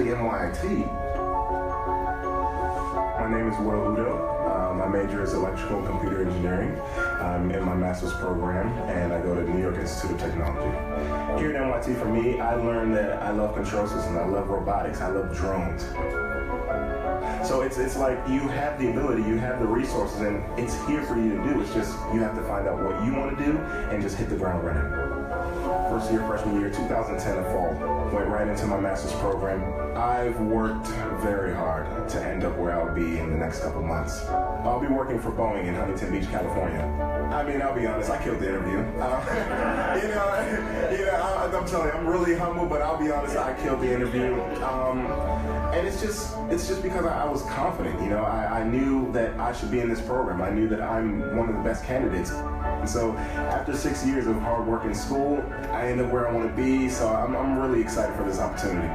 NYIT. My name is Will Udo. My major is electrical and computer engineering. I'm in my master's program, and I go to New York Institute of Technology. Here at NYIT, for me, I learned that I love control systems, I love robotics, I love drones. So it's like you have the ability, you have the resources, and it's here for you to do. It's just you have to find out what you want to do and just hit the ground running. First year, freshman year, 2010 in fall, went right into my master's program. I've worked very hard to end up where I'll be in the next couple months. I'll be working for Boeing in Huntington Beach, California. I mean, I'll be honest, I killed the interview. I'm telling you, I'm really humble, but I'll be honest, I killed the interview. And it's just because I was confident, you know. I knew that I should be in this program. I knew that I'm one of the best candidates. And so after 6 years of hard work in school, I end up where I want to be, so I'm really excited for this opportunity.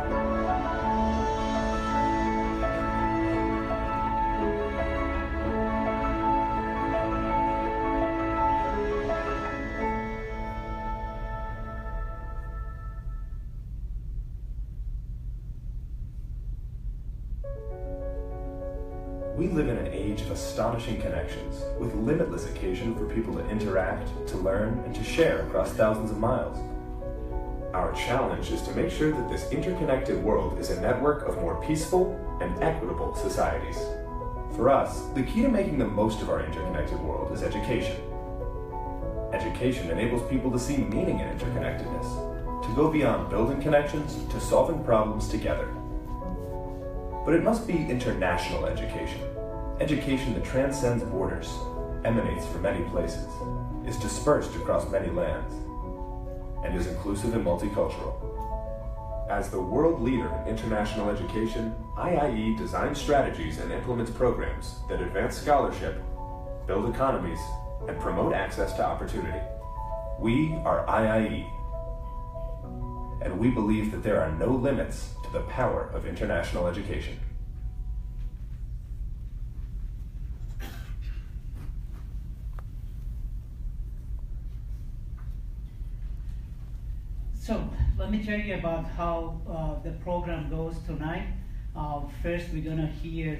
We live in an age of astonishing connections, with limitless occasion for people to interact, to learn, and to share across thousands of miles. Our challenge is to make sure that this interconnected world is a network of more peaceful and equitable societies. For us, the key to making the most of our interconnected world is education. Education enables people to see meaning in interconnectedness, to go beyond building connections to solving problems together. But it must be international education. Education that transcends borders, emanates from many places, is dispersed across many lands, and is inclusive and multicultural. As the world leader in international education, IIE designs strategies and implements programs that advance scholarship, build economies, and promote access to opportunity. We are IIE, and we believe that there are no limits to the power of international education. So let me tell you about how the program goes tonight. First, we're going to hear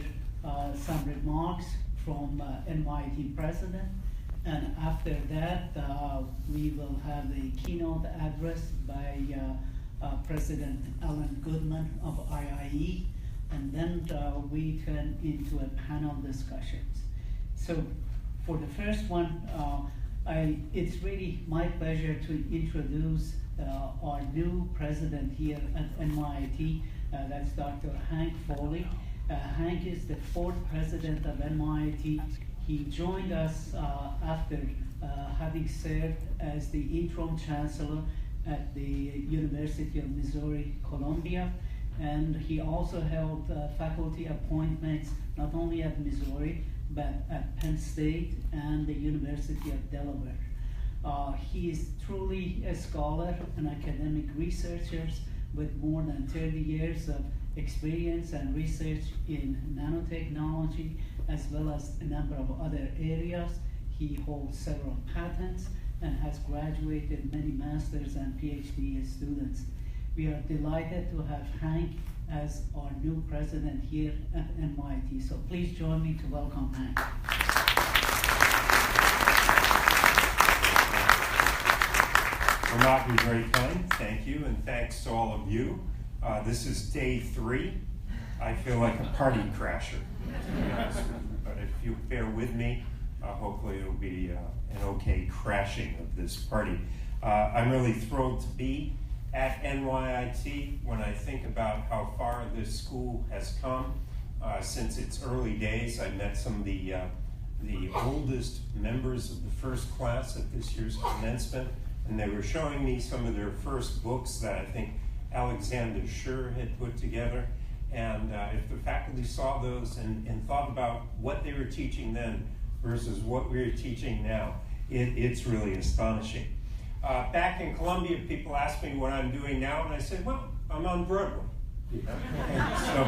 some remarks from NYIT president, and after that, we will have a keynote address by President Allan Goodman of IIE, and then we turn into a panel discussions. So for the first one, it's really my pleasure to introduce our new president here at NYIT. That's Dr. Hank Foley. Hank is the fourth president of NYIT. He joined us after having served as the interim chancellor at the University of Missouri, Columbia, and he also held faculty appointments not only at Missouri, but at Penn State and the University of Delaware. He is truly a scholar, an academic researcher with more than 30 years of experience and research in nanotechnology, as well as a number of other areas. He holds several patents and has graduated many master's and PhD students. We are delighted to have Hank as our new president here at NYIT. So please join me to welcome Hank. Well, Mark was very kind, thank you, and thanks to all of you. This is day 3. I feel like a party crasher, to be honest with you. But if you bear with me, hopefully it'll be an okay crashing of this party. I'm really thrilled to be at NYIT. When I think about how far this school has come since its early days, I met some of the oldest members of the first class at this year's commencement, and they were showing me some of their first books that I think Alexander Schur had put together. And if the faculty saw those and thought about what they were teaching then versus what we're teaching now, it's really astonishing. Back in Columbia, people ask me what I'm doing now, and I said, well, I'm on Broadway. You know? So,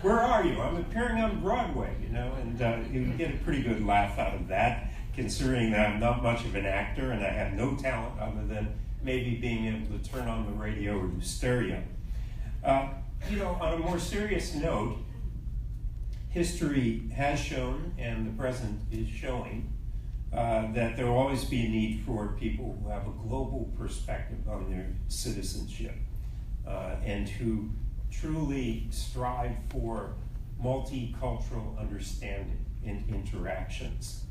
where are you? I'm appearing on Broadway, you know, and you get a pretty good laugh out of that, considering that I'm not much of an actor and I have no talent other than maybe being able to turn on the radio or do stereo. You know, on a more serious note, history has shown, and the present is showing, that there will always be a need for people who have a global perspective on their citizenship and who truly strive for multicultural understanding in interactions.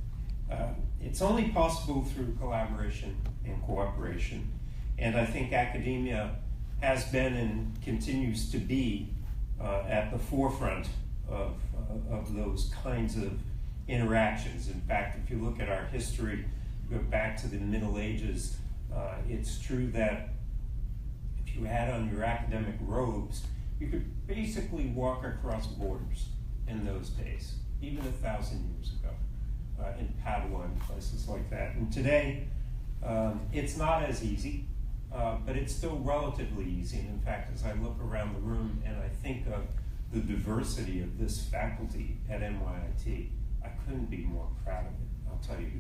It's only possible through collaboration and cooperation, and I think academia has been and continues to be at the forefront of those kinds of interactions. In fact, if you look at our history, go back to the Middle Ages, it's true that if you had on your academic robes, you could basically walk across borders in those days, even 1,000 years ago, in Padua and places like that. And today, it's not as easy, but it's still relatively easy. And in fact, as I look around the room and I think of the diversity of this faculty at NYIT, I couldn't be more proud of it. I'll tell you,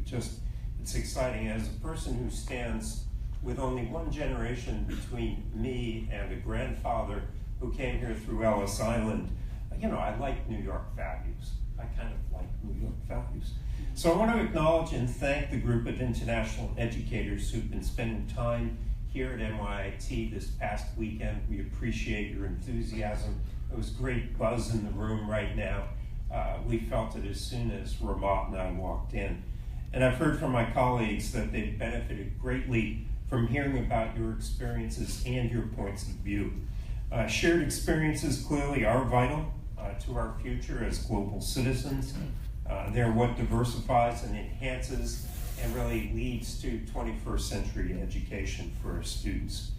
it's exciting. As a person who stands with only one generation between me and a grandfather who came here through Ellis Island, you know, I like New York values. I kind of like New York values. So I want to acknowledge and thank the group of international educators who've been spending time here at NYIT this past weekend. We appreciate your enthusiasm. There was great buzz in the room right now. We felt it as soon as Ramat and I walked in. And I've heard from my colleagues that they've benefited greatly from hearing about your experiences and your points of view. Shared experiences clearly are vital to our future as global citizens. They're what diversifies and enhances and really leads to 21st century education for our students.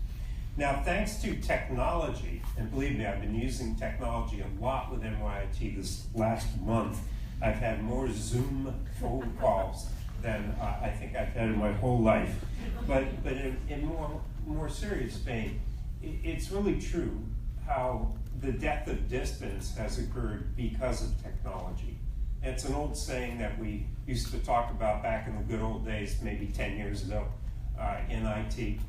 Now, thanks to technology, and believe me, I've been using technology a lot with NYIT this last month. I've had more Zoom phone calls than I think I've had in my whole life. But in more serious vein, it's really true how the death of distance has occurred because of technology. It's an old saying that we used to talk about back in the good old days, maybe 10 years ago, in IT,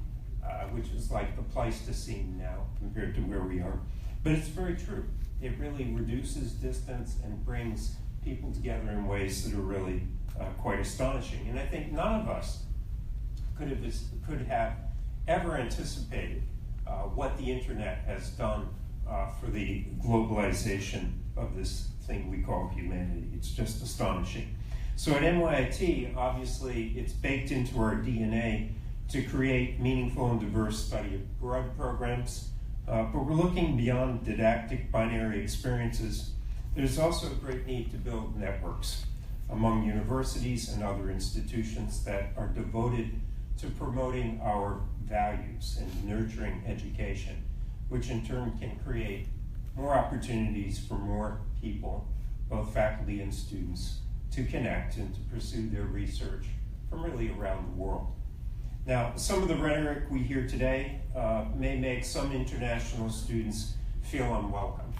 which is like the Pleistocene now compared to where we are. But it's very true. It really reduces distance and brings people together in ways that are really quite astonishing. And I think none of us could have ever anticipated what the internet has done for the globalization of this thing we call humanity. It's just astonishing. So at NYIT, obviously, it's baked into our DNA to create meaningful and diverse study abroad programs, but we're looking beyond didactic binary experiences. There's also a great need to build networks among universities and other institutions that are devoted to promoting our values and nurturing education, which in turn can create more opportunities for more people, both faculty and students, to connect and to pursue their research from really around the world. Now, some of the rhetoric we hear today may make some international students feel unwelcome,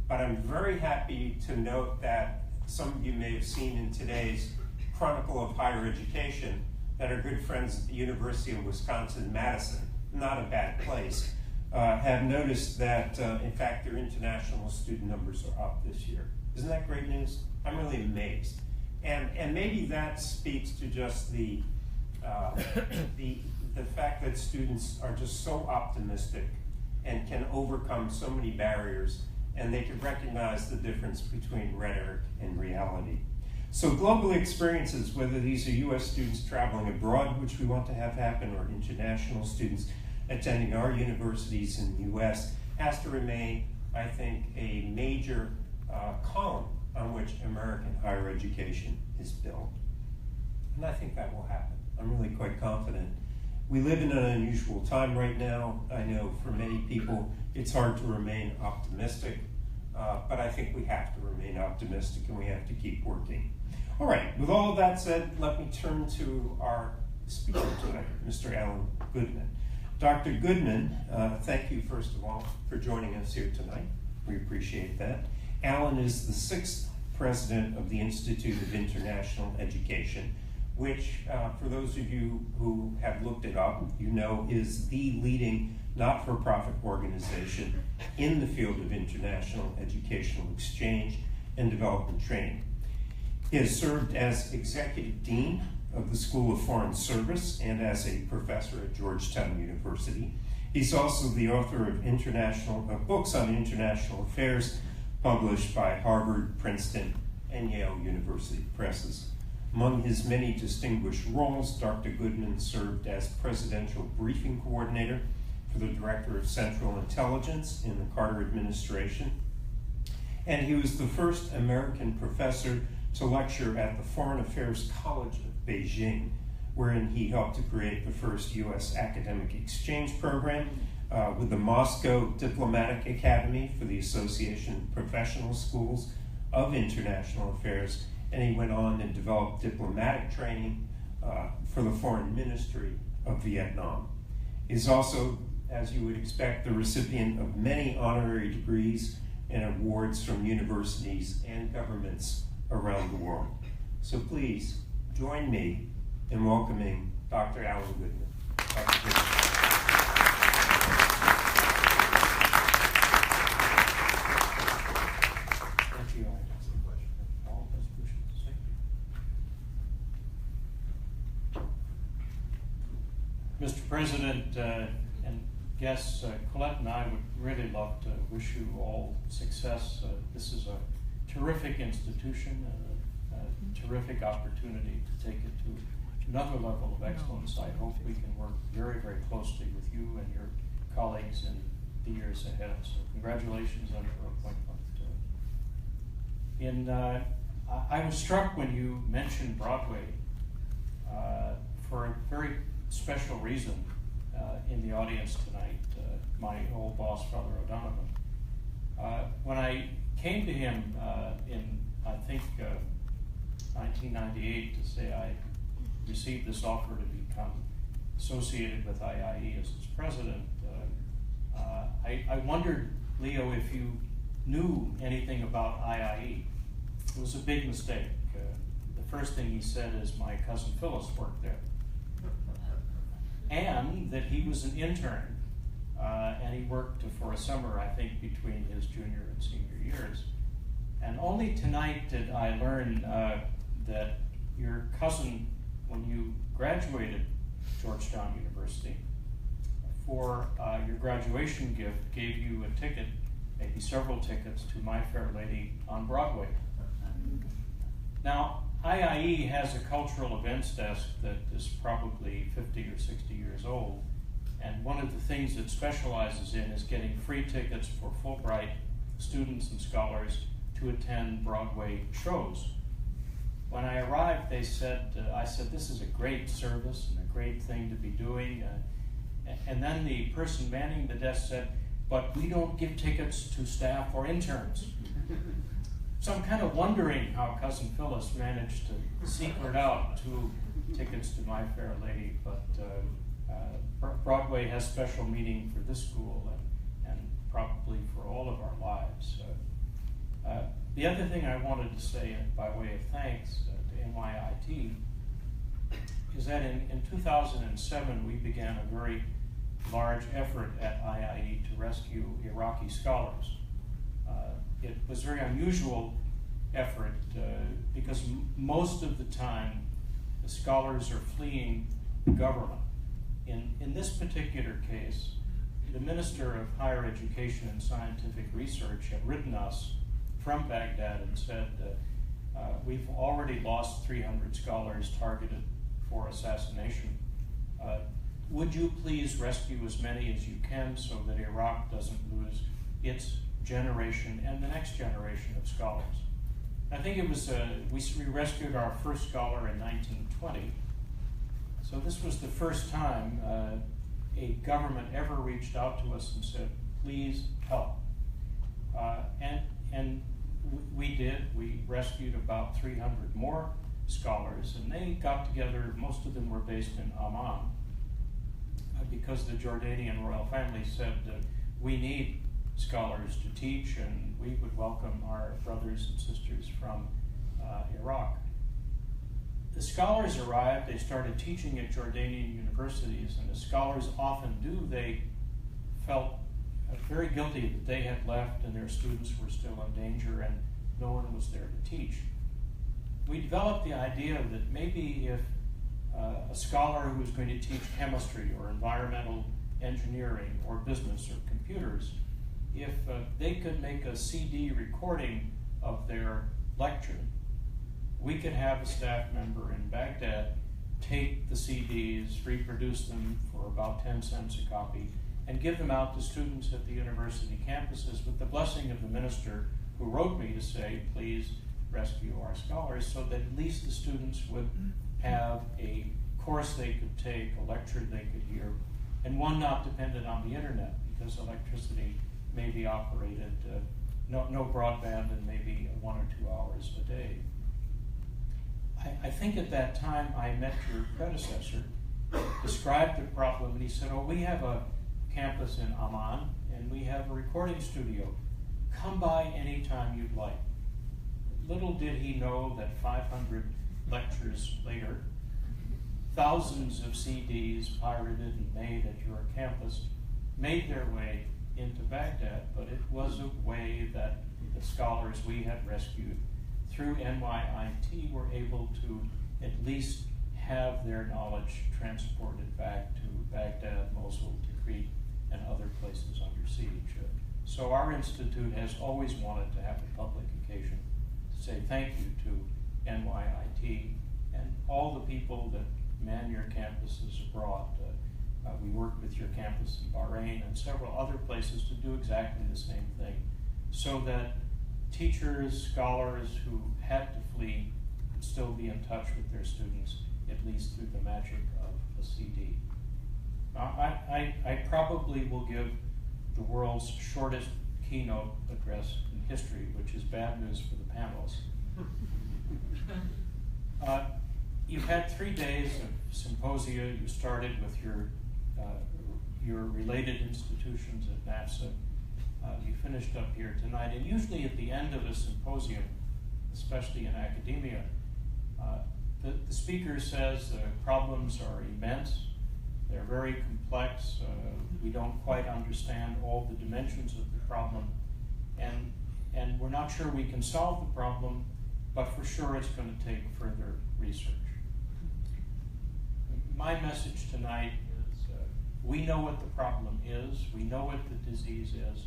but I'm very happy to note that some of you may have seen in today's Chronicle of Higher Education that our good friends at the University of Wisconsin-Madison, not a bad place, have noticed that, in fact, their international student numbers are up this year. Isn't that great news? I'm really amazed. And maybe that speaks to just the fact that students are just so optimistic and can overcome so many barriers, and they can recognize the difference between rhetoric and reality. So global experiences, whether these are US students traveling abroad, which we want to have happen, or international students attending our universities in the US, has to remain, I think, a major column on which American higher education is built. And I think that will happen. I'm really quite confident. We live in an unusual time right now. I know for many people it's hard to remain optimistic, but I think we have to remain optimistic and we have to keep working. All right, with all of that said, let me turn to our speaker tonight, Mr. Allan Goodman. Dr. Goodman, thank you first of all for joining us here tonight. We appreciate that. Allan is the 6th president of the Institute of International Education, which, for those of you who have looked it up, you know is the leading not-for-profit organization in the field of international educational exchange and development training. He has served as Executive Dean of the School of Foreign Service and as a professor at Georgetown University. He's also the author of books on international affairs published by Harvard, Princeton, and Yale University presses. Among his many distinguished roles, Dr. Goodman served as Presidential Briefing Coordinator for the Director of Central Intelligence in the Carter administration, and he was the first American professor to lecture at the Foreign Affairs College of Beijing, wherein he helped to create the first U.S. academic exchange program with the Moscow Diplomatic Academy for the Association of Professional Schools of International Affairs, and he went on and developed diplomatic training for the Foreign Ministry of Vietnam. He's also, as you would expect, the recipient of many honorary degrees and awards from universities and governments around the world. So please join me in welcoming Dr. Allan Goodman. Dr. Goodman. Thank you. Mr. President and guests, Colette and I would really love to wish you all success. This is a terrific institution, a terrific opportunity to take it to another level of excellence. I hope we can work very, very closely with you and your colleagues in the years ahead. So congratulations on your appointment. I was struck when you mentioned Broadway for a very special reason in the audience tonight, my old boss, Father O'Donovan. When I came to him in, I think, 1998 to say I received this offer to become associated with III as its president, I wondered, Leo, if you knew anything about III. It was a big mistake. The first thing he said is my cousin Phyllis worked there. And that he was an intern, and he worked for a summer, I think, between his junior and senior years. And only tonight did I learn that your cousin, when you graduated Georgetown University, for your graduation gift, gave you a ticket, maybe several tickets, to My Fair Lady on Broadway. Now, III has a cultural events desk that is probably 50 or 60 years old, and one of the things it specializes in is getting free tickets for Fulbright students and scholars to attend Broadway shows. When I arrived, I said, this is a great service and a great thing to be doing, and then the person manning the desk said, but we don't give tickets to staff or interns. So I'm kind of wondering how Cousin Phyllis managed to secret out 2 tickets to My Fair Lady, but Broadway has special meaning for this school and probably for all of our lives. The other thing I wanted to say by way of thanks to NYIT is that in 2007 we began a very large effort at II to rescue Iraqi scholars. It was a very unusual effort because most of the time the scholars are fleeing the government. In this particular case, the Minister of Higher Education and Scientific Research had written us from Baghdad and said, we've already lost 300 scholars targeted for assassination. Would you please rescue as many as you can so that Iraq doesn't lose its generation and the next generation of scholars? I think it was, we rescued our first scholar in 1920. So this was the first time a government ever reached out to us and said, please help. And we did. We rescued about 300 more scholars, and they got together. Most of them were based in Amman because the Jordanian royal family said we need scholars to teach, and we would welcome our brothers and sisters from Iraq. The scholars arrived, they started teaching at Jordanian universities, and as scholars often do, they felt very guilty that they had left and their students were still in danger and no one was there to teach. We developed the idea that maybe if a scholar who was going to teach chemistry or environmental engineering or business or computers, if they could make a CD recording of their lecture, we could have a staff member in Baghdad take the CDs, reproduce them for about 10 cents a copy, and give them out to students at the university campuses with the blessing of the minister who wrote me to say, please rescue our scholars, so that at least the students would have a course they could take, a lecture they could hear, and one not dependent on the internet, because electricity may be operated, no broadband, and maybe 1 or 2 hours a day. I think at that time I met your predecessor, described the problem, and he said, oh, we have a campus in Amman, and we have a recording studio. Come by anytime you'd like. Little did he know that 500 lectures later, thousands of CDs pirated and made at your campus made their way into Baghdad, but it was a way that the scholars we had rescued through NYIT were able to at least have their knowledge transported back to Baghdad, Mosul, Tikrit, and other places under siege. So our institute has always wanted to have a public occasion to say thank you to NYIT and all the people that man your campuses abroad. We worked with your campus in Bahrain and several other places to do exactly the same thing, so that teachers, scholars who had to flee could still be in touch with their students, at least through the magic of a CD. I probably will give the world's shortest keynote address in history, which is bad news for the panelists. You've had 3 days of symposia. You started with your related institutions at NAFSA. You finished up here tonight, and usually at the end of a symposium, especially in academia, the speaker says the problems are immense, they're very complex, we don't quite understand all the dimensions of the problem, and we're not sure we can solve the problem, but for sure it's going to take further research. My message tonight is we know what the problem is, we know what the disease is,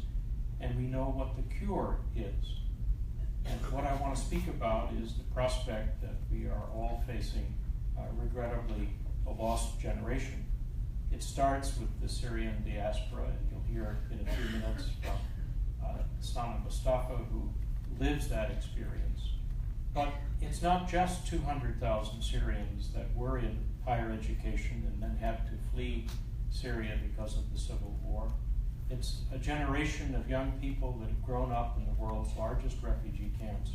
and we know what the cure is. And what I want to speak about is the prospect that we are all facing, regrettably, a lost generation. It starts with the Syrian diaspora, and you'll hear in a few minutes from son of Mustafa, who lives that experience. But it's not just 200,000 Syrians that were in higher education and then had to flee Syria because of the civil war. It's a generation of young people that have grown up in the world's largest refugee camps,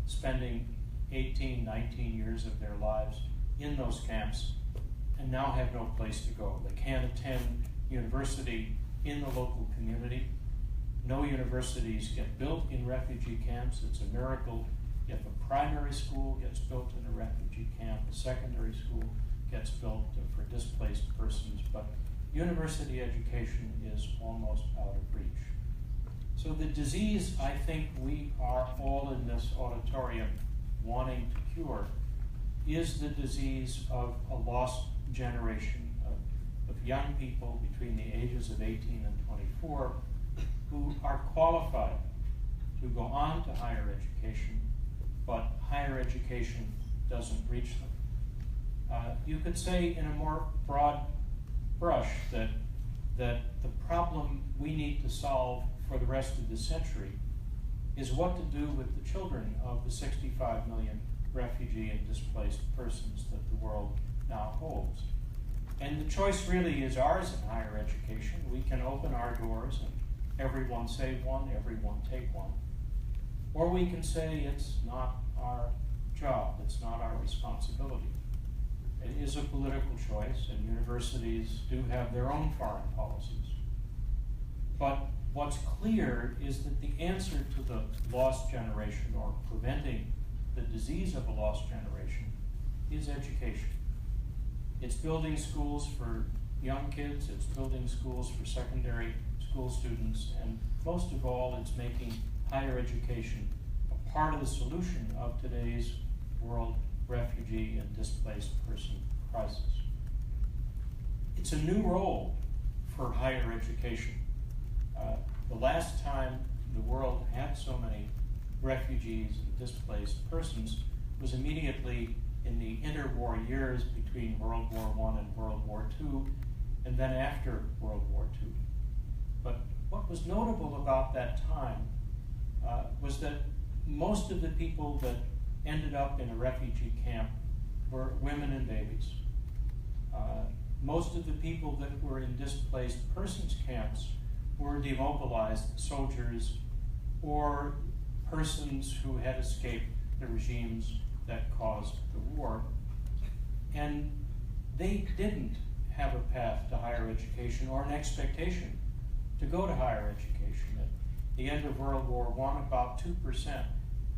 spending 18, 19 years of their lives in those camps, and now have no place to go. They can't attend university in the local community. No universities get built in refugee camps. It's a miracle if a primary school gets built in a refugee camp, a secondary school gets built for displaced persons, but university education is almost out of reach. So the disease I think we are all in this auditorium wanting to cure is the disease of a lost generation of young people between the ages of 18 and 24 who are qualified to go on to higher education, but higher education doesn't reach them. You could say in a more broad brush that the problem we need to solve for the rest of the century is what to do with the children of the 65 million refugee and displaced persons that the world now holds. And the choice really is ours in higher education. We can open our doors and everyone save one, everyone take one. Or we can say it's not our job, it's not our responsibility. It is a political choice, and universities do have their own foreign policies. But what's clear is that the answer to the lost generation, or preventing the disease of a lost generation, is education. It's building schools for young kids, it's building schools for secondary school students, and most of all, it's making higher education a part of the solution of today's world refugee and displaced person crisis. It's a new role for higher education. The last time the world had so many refugees and displaced persons was immediately in the interwar years between World War I and World War II, and then after World War II. But what was notable about that time was that most of the people that ended up in a refugee camp were women and babies. Most of the people that were in displaced persons camps were demobilized soldiers or persons who had escaped the regimes that caused the war. And they didn't have a path to higher education or an expectation to go to higher education. At the end of World War I, about 2%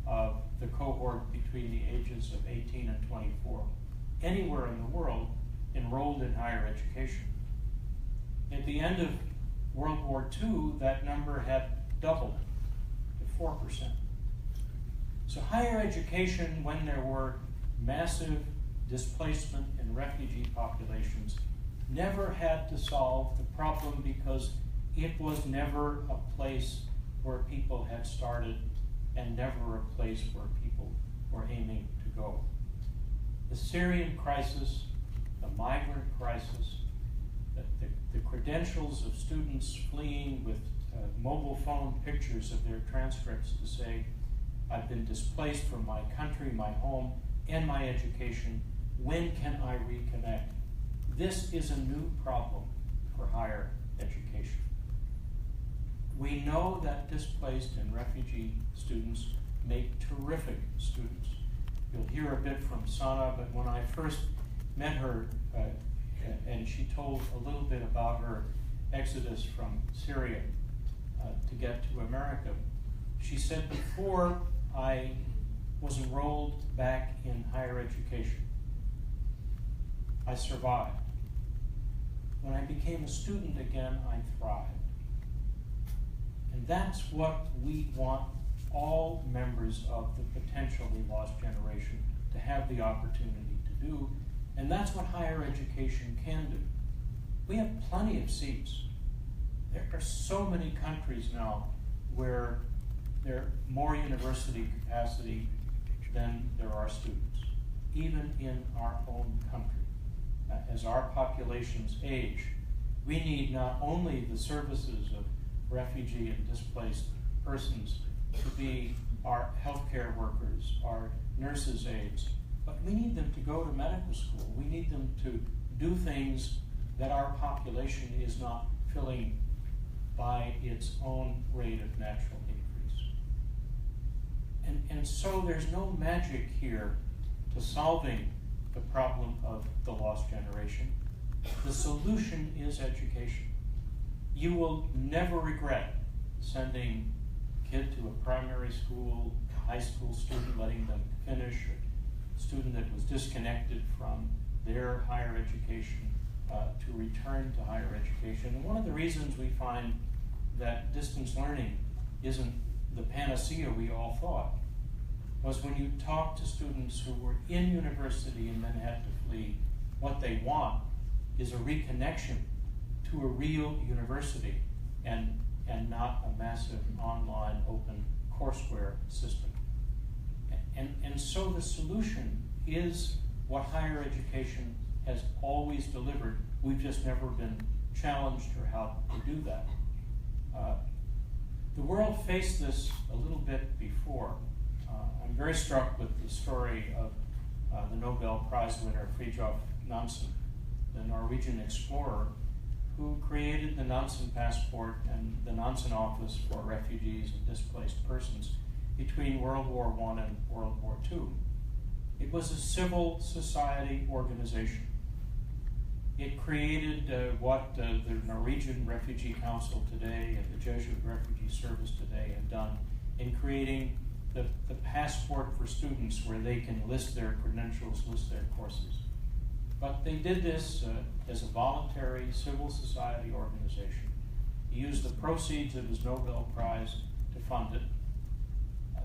of the cohort between the ages of 18 and 24 anywhere in the world enrolled in higher education. At the end of World War II, that number had doubled to 4%. So higher education, when there were massive displacement in refugee populations, never had to solve the problem because it was never a place where people had started and never a place where people were aiming to go. The Syrian crisis, the migrant crisis, the credentials of students fleeing with mobile phone pictures of their transcripts to say, I've been displaced from my country, my home, and my education. When can I reconnect? This is a new problem for higher education. We know that displaced and refugee students make terrific students. You'll hear a bit from Sana, but when I first met her, and she told a little bit about her exodus from Syria to get to America, she said, before I was enrolled back in higher education, I survived. When I became a student again, I thrived. And that's what we want all members of the potentially lost generation to have the opportunity to do. And that's what higher education can do. We have plenty of seats. There are so many countries now where there are more university capacity than there are students, even in our own country. As our populations age, we need not only the services of refugee and displaced persons to be our healthcare workers, our nurses' aides, but we need them to go to medical school. We need them to do things that our population is not filling by its own rate of natural increase. And so there's no magic here to solving the problem of the lost generation. The solution is education. You will never regret sending a kid to a primary school, a high school student, letting them finish, a student that was disconnected from their higher education to return to higher education. And one of the reasons we find that distance learning isn't the panacea we all thought was when you talk to students who were in university and then had to flee, what they want is a reconnection to a real university and not a massive online open courseware system. And so the solution is what higher education has always delivered. We've just never been challenged or how to do that. The world faced this a little bit before. I'm very struck with the story of the Nobel Prize winner Fridtjof Nansen, the Norwegian explorer who created the Nansen Passport and the Nansen Office for Refugees and Displaced Persons between World War I and World War II. It was a civil society organization. It created what the Norwegian Refugee Council today and the Jesuit Refugee Service today have done in creating the passport for students where they can list their credentials, list their courses. But they did this as a voluntary civil society organization. He used the proceeds of his Nobel Prize to fund it.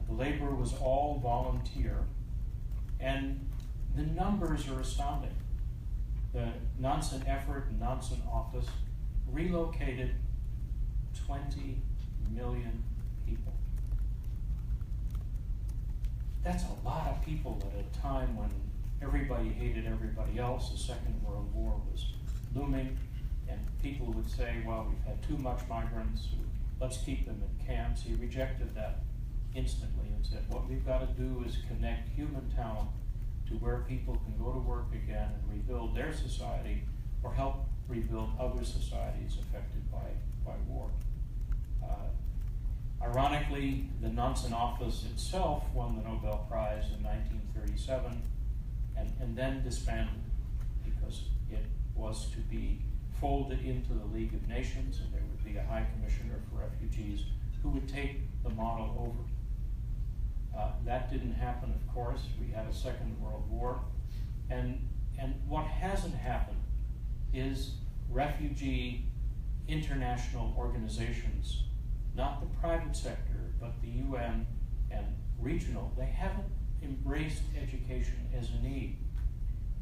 The labor was all volunteer, and the numbers are astounding. The Nansen effort and Nansen office relocated 20 million people. That's a lot of people at a time when everybody hated everybody else. The Second World War was looming, and people would say, well, we've had too much migrants, let's keep them in camps. He rejected that instantly and said, what we've got to do is connect human talent to where people can go to work again and rebuild their society or help rebuild other societies affected by war. Ironically, the Nansen office itself won the Nobel Prize in 1937 and then disbanded because it was to be folded into the League of Nations, and there would be a High Commissioner for Refugees who would take the model over. That didn't happen, of course. We had a Second World War. And what hasn't happened is refugee international organizations, not the private sector, but the UN and regional, they haven't embraced education as a need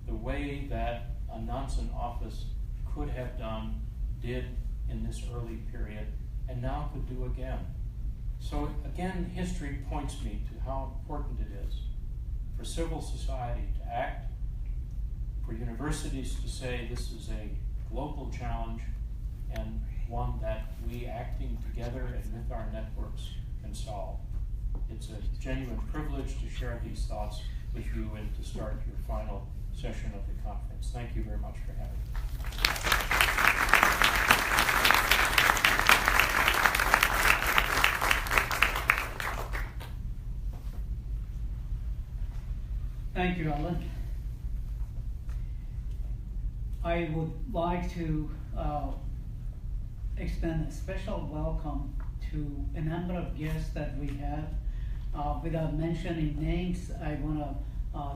the way that a Nansen office could have done, did in this early period, and now could do again. So again, history points me to how important it is for civil society to act, for universities to say this is a global challenge and one that we acting together and with our networks can solve. It's a genuine privilege to share these thoughts with you and to start your final session of the conference. Thank you very much for having me. Thank you, Allan. I would like to extend a special welcome to a number of guests that we have. Without mentioning names, I want to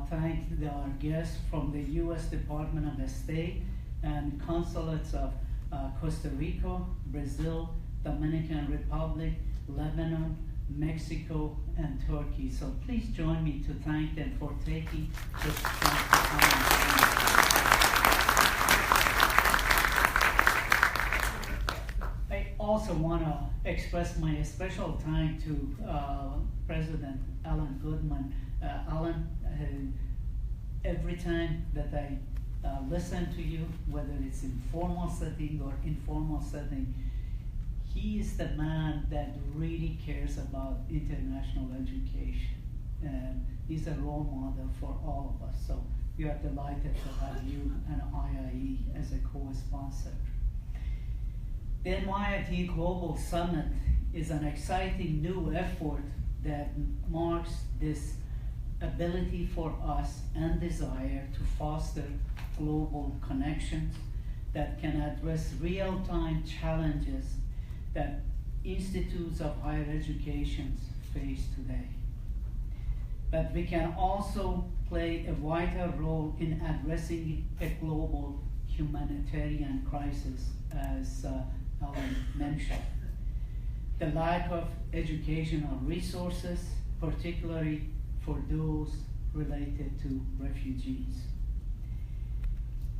thank our guests from the U.S. Department of State and consulates of Costa Rica, Brazil, Dominican Republic, Lebanon, Mexico, and Turkey. So please join me to thank them for taking this time. I also want to express my special thanks to President Allan Goodman. Allan, every time that I listen to you, whether it's in formal setting or informal setting, he is the man that really cares about international education. And he's a role model for all of us. So we are delighted to have you and IIE as a co-sponsor. The NYIT Global Summit is an exciting new effort that marks this ability for us and desire to foster global connections that can address real-time challenges that institutes of higher education face today. But we can also play a vital role in addressing a global humanitarian crisis, as Allan mentioned. The lack of educational resources, particularly for those related to refugees.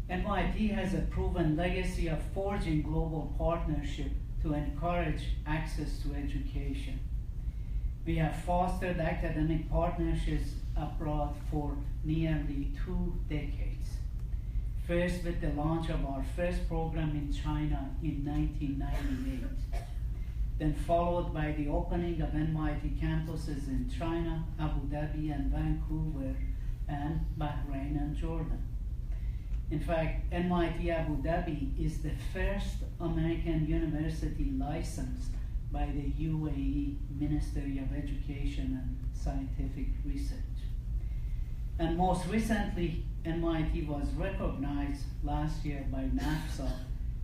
NYIT has a proven legacy of forging global partnership to encourage access to education. We have fostered academic partnerships abroad for nearly 2 decades. First with the launch of our first program in China in 1998, then followed by the opening of NYIT campuses in China, Abu Dhabi and Vancouver, and Bahrain and Jordan. In fact, NYIT Abu Dhabi is the first American university licensed by the UAE Ministry of Education and Scientific Research. And most recently, NYIT was recognized last year by NAFSA,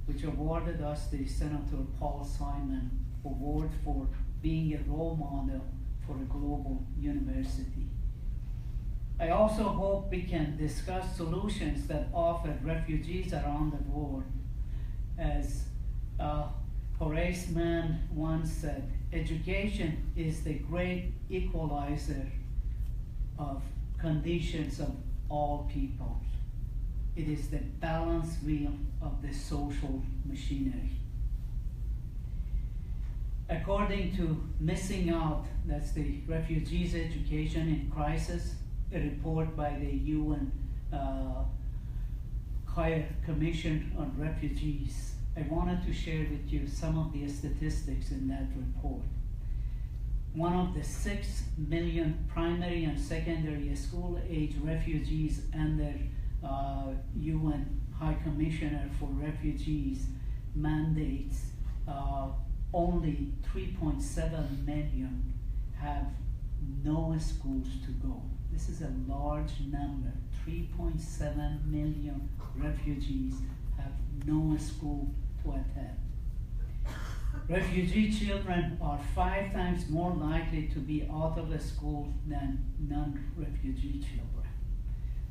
which awarded us the Senator Paul Simon Award for being a role model for a global university. I also hope we can discuss solutions that offer refugees around the world. As Horace Mann once said, education is the great equalizer of conditions of all people. It is the balance wheel of the social machinery. According to Missing Out, that's the Refugees Education in Crisis, a report by the UN High Commission on Refugees, I wanted to share with you some of the statistics in that report. One of the 6 million primary and secondary school-age refugees under UN High Commissioner for Refugees mandates, only 3.7 million have no schools to go. This is a large number. 3.7 million refugees have no school to attend. Refugee children are 5 times more likely to be out of the school than non-refugee children.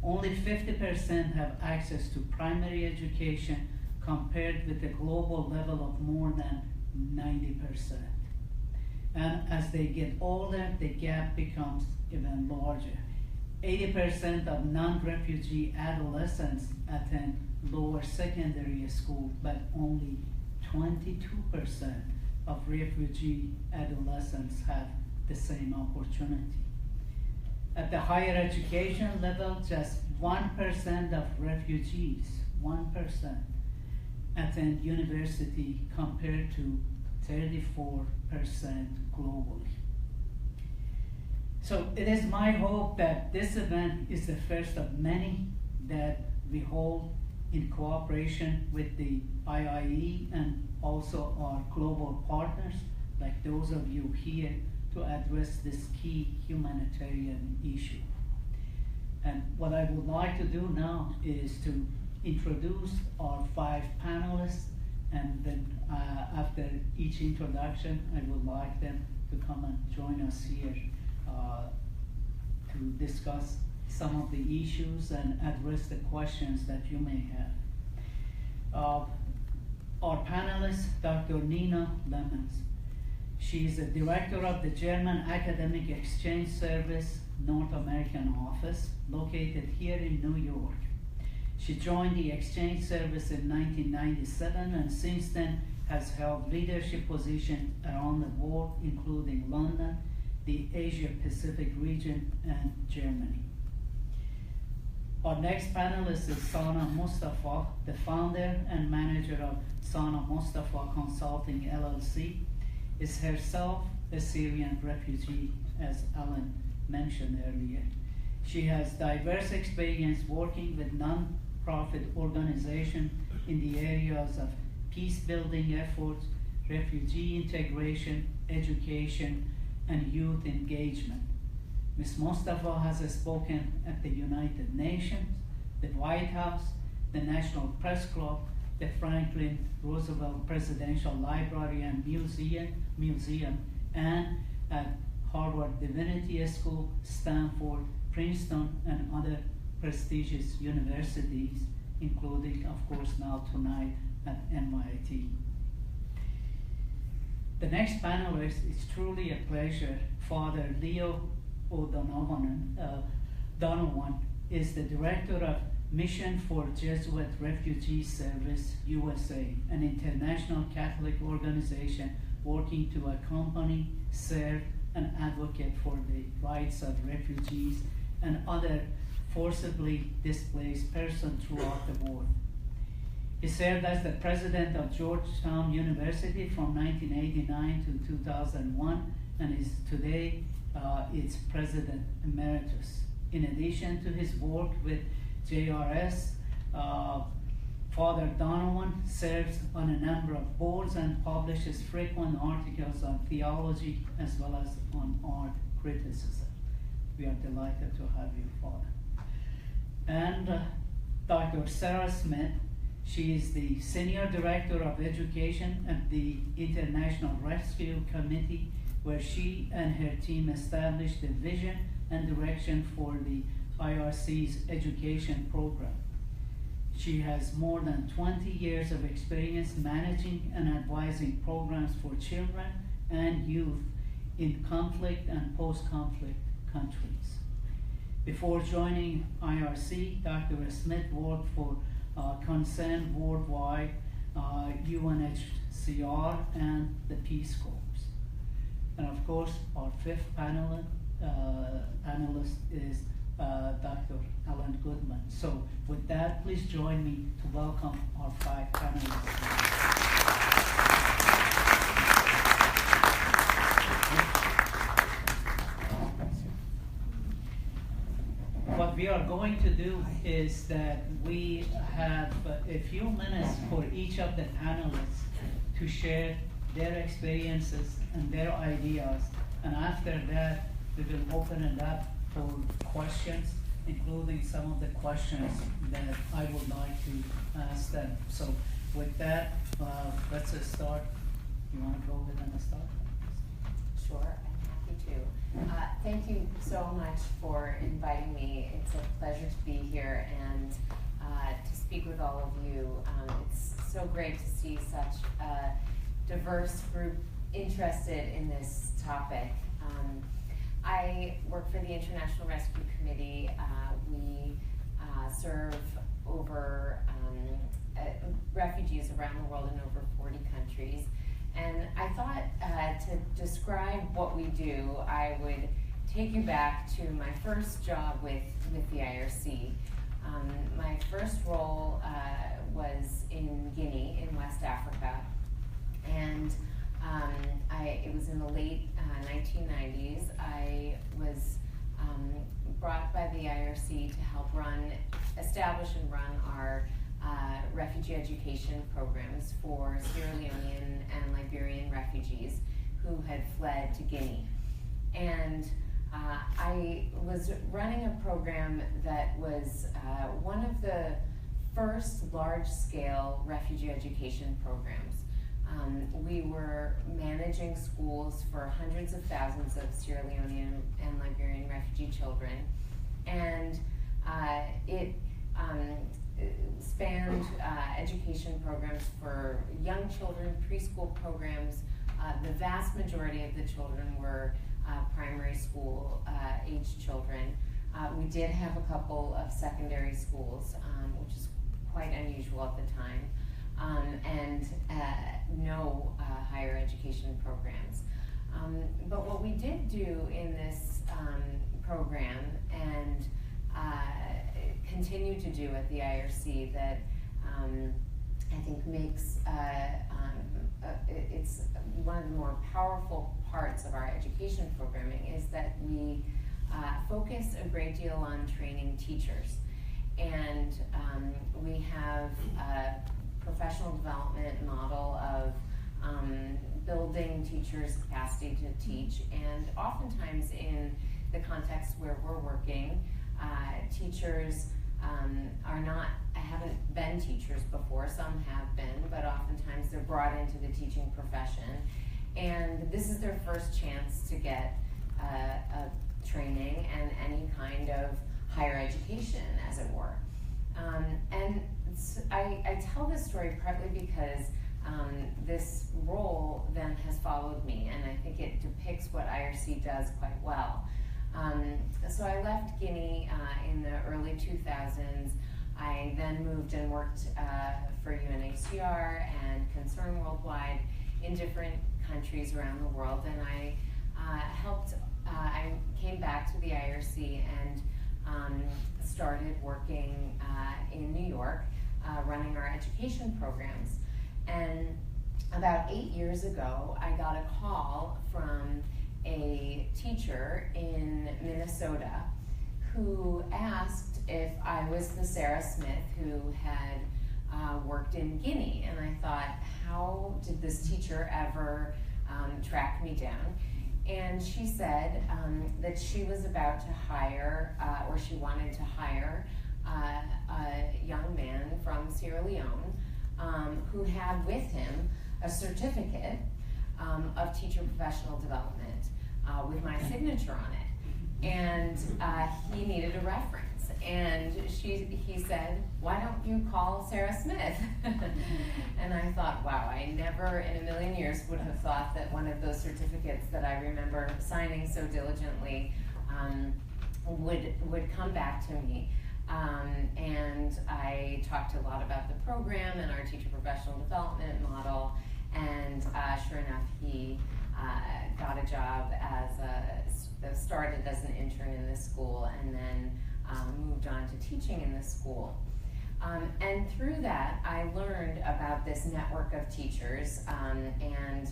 Only 50% have access to primary education compared with the global level of more than 90%. And as they get older, the gap becomes even larger. 80% of non-refugee adolescents attend lower secondary school, but only 22% of refugee adolescents have the same opportunity. At the higher education level, just 1% of refugees, 1%, attend university compared to 34% globally. So it is my hope that this event is the first of many that we hold in cooperation with the IIE and also our global partners, like those of you here, to address this key humanitarian issue. And what I would like to do now is to introduce our 5 panelists, and then after each introduction, I would like them to come and join us here to discuss some of the issues and address the questions that you may have. Our panelist, Dr. Nina Lemmens. She is the director of the German Academic Exchange Service North American office, located here in New York. She joined the Exchange Service in 1997 and since then has held leadership positions around the world, including London, the Asia-Pacific region, and Germany. Our next panelist is Sana Mustafa, the founder and manager of Sana Mustafa Consulting LLC, is herself a Syrian refugee, as Allan mentioned earlier. She has diverse experience working with non-profit organizations in the areas of peace-building efforts, refugee integration, education, and youth engagement. Ms. Mustafa has spoken at the United Nations, the White House, the National Press Club, the Franklin Roosevelt Presidential Library and Museum, and at Harvard Divinity School, Stanford, Princeton, and other prestigious universities, including, of course, now tonight at NYIT. The next panelist is truly a pleasure. Father Leo O'Donovan Donovan is the director of Mission for Jesuit Refugee Service USA, an international Catholic organization working to accompany, serve, and advocate for the rights of refugees and other forcibly displaced persons throughout the world. He served as the president of Georgetown University from 1989 to 2001 and is today its president emeritus. In addition to his work with JRS, Father Donovan serves on a number of boards and publishes frequent articles on theology as well as on art criticism. We are delighted to have you, Father. And Dr. Sarah Smith, she is the Senior Director of Education at the International Rescue Committee, where she and her team established the vision and direction for the IRC's education program. She has more than 20 years of experience managing and advising programs for children and youth in conflict and post-conflict countries. Before joining IRC, Dr. Smith worked for Concern Worldwide, UNHCR, and the Peace Corps. And of course, our fifth panelist is Dr. Allan Goodman. So with that, please join me to welcome our 5 panelists. What we are going to do is that we have a few minutes for each of the panelists to share their experiences and their ideas, and after that we will open it up for questions, including some of the questions that I would like to ask them. So with that, let's start. You want to go ahead and start? Sure, I'm happy to. Thank you so much for inviting me. It's a pleasure to be here and to speak with all of you. It's so great to see such a diverse group interested in this topic. I work for the International Rescue Committee. We serve over refugees around the world in over 40 countries. And I thought to describe what we do, I would take you back to my first job with the IRC. My first role was in Guinea in West Africa. And it was in the late 1990s. I was brought by the IRC to help establish and run our refugee education programs for Sierra Leonean and Liberian refugees who had fled to Guinea. And I was running a program that was one of the first large-scale refugee education programs. We were managing schools for hundreds of thousands of Sierra Leonean and Liberian refugee children, and it spanned education programs for young children, preschool programs. The vast majority of the children were primary school age children. We did have a couple of secondary schools, which is quite unusual at the time, and no higher education programs. But what we did do in this program, and continue to do at the IRC, that I think makes it's one of the more powerful parts of our education programming, is that we focus a great deal on training teachers. And we have a professional development model of building teachers' capacity to teach, and oftentimes in the context where we're working, teachers haven't been teachers before. Some have been, but oftentimes they're brought into the teaching profession, and this is their first chance to get a training and any kind of higher education, as it were. And I tell this story partly because this role then has followed me, and I think it depicts what IRC does quite well. So I left Guinea in the early 2000s. I then moved and worked for UNHCR and Concern Worldwide in different countries around the world, and I came back to the IRC and started working in New York, running our education programs. And about 8 years ago, I got a call from a teacher in Minnesota who asked if I was the Sarah Smith who had worked in Guinea. And I thought, how did this teacher ever track me down? And she said that she was about to hire, or she wanted to hire, a young man from Sierra Leone who had with him a certificate of teacher professional development with my signature on it. And he needed a reference. And he said, "Why don't you call Sarah Smith?" And I thought, wow, I never in a million years would have thought that one of those certificates that I remember signing so diligently would come back to me. And I talked a lot about the program and our teacher professional development model, and sure enough, he got a job started as an intern in this school, and then moved on to teaching in this school. And through that, I learned about this network of teachers and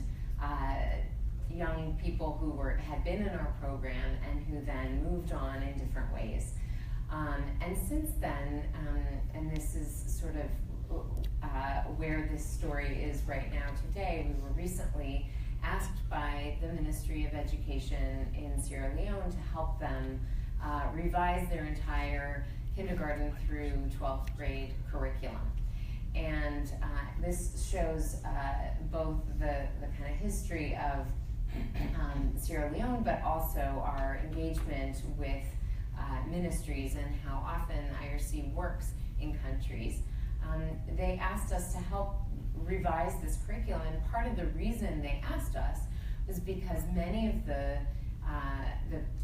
young people who had been in our program and who then moved on in different ways. And since then, and this is sort of where this story is right now today, we were recently asked by the Ministry of Education in Sierra Leone to help them revise their entire kindergarten through 12th grade curriculum. And this shows both the kind of history of Sierra Leone, but also our engagement with ministries and how often IRC works in countries. They asked us to help revise this curriculum, and part of the reason they asked us was because many of the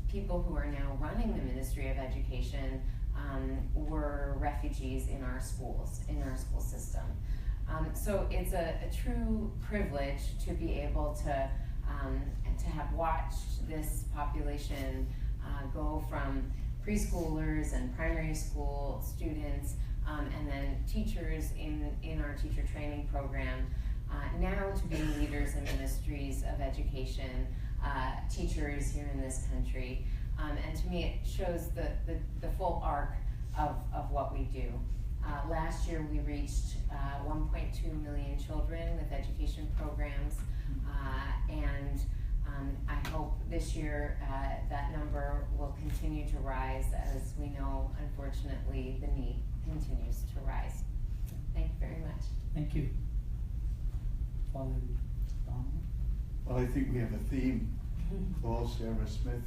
people who are now running the Ministry of Education were refugees in our schools, in our school system. So it's a true privilege to be able to have watched this population go from preschoolers and primary school students and then teachers in our teacher training program, now to be leaders in ministries of education, teachers here in this country. And to me, it shows the full arc of what we do. Last year, we reached 1.2 million children with education programs, and I hope this year that number will continue to rise, as we know, unfortunately, the need continues to rise. Thank you very much. Thank you. Father Donald? Well, I think we have a theme. Call Sarah Smith.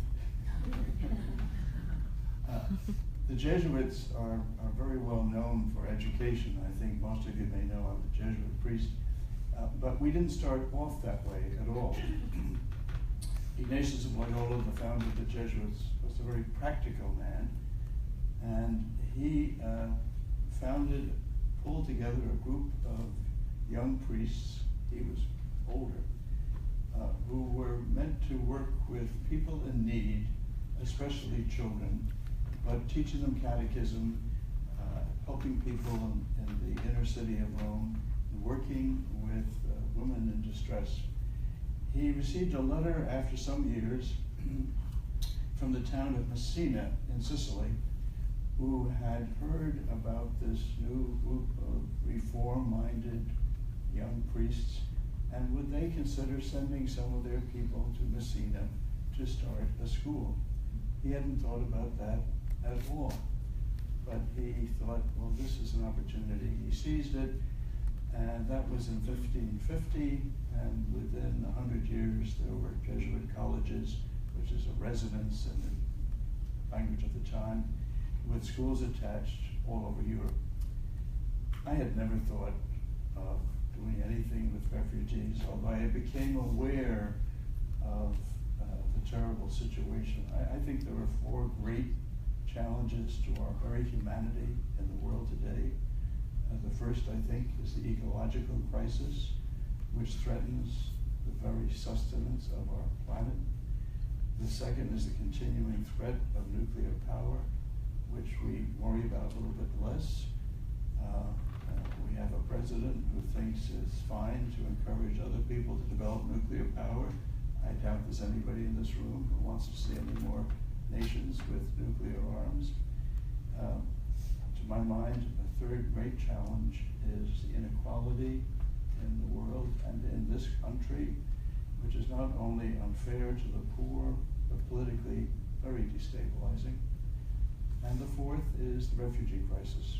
The Jesuits are very well known for education. I think most of you may know I'm a Jesuit priest. But we didn't start off that way at all. Ignatius of Loyola, the founder of the Jesuits, was a very practical man. And he pulled together a group of young priests, he was older, who were meant to work with people in need, especially children, but teaching them catechism, helping people in the inner city of Rome, working with women in distress. He received a letter after some years from the town of Messina in Sicily, who had heard about this new group of reform-minded young priests, and would they consider sending some of their people to Messina to start a school. He hadn't thought about that at all, but he thought, well, this is an opportunity. He seized it, and that was in 1550, and within 100 years there were Jesuit colleges, which is a residence in the language of the time, with schools attached all over Europe. I had never thought of doing anything with refugees, although I became aware of the terrible situation. I think there are four great challenges to our very humanity in the world today. The first, I think, is the ecological crisis, which threatens the very sustenance of our planet. The second is the continuing threat of nuclear power, which we worry about a little bit less. We have a president who thinks it's fine to encourage other people to develop nuclear power. I doubt there's anybody in this room who wants to see any more nations with nuclear arms. To my mind, a third great challenge is the inequality in the world and in this country, which is not only unfair to the poor, but politically very destabilizing. And the fourth is the refugee crisis.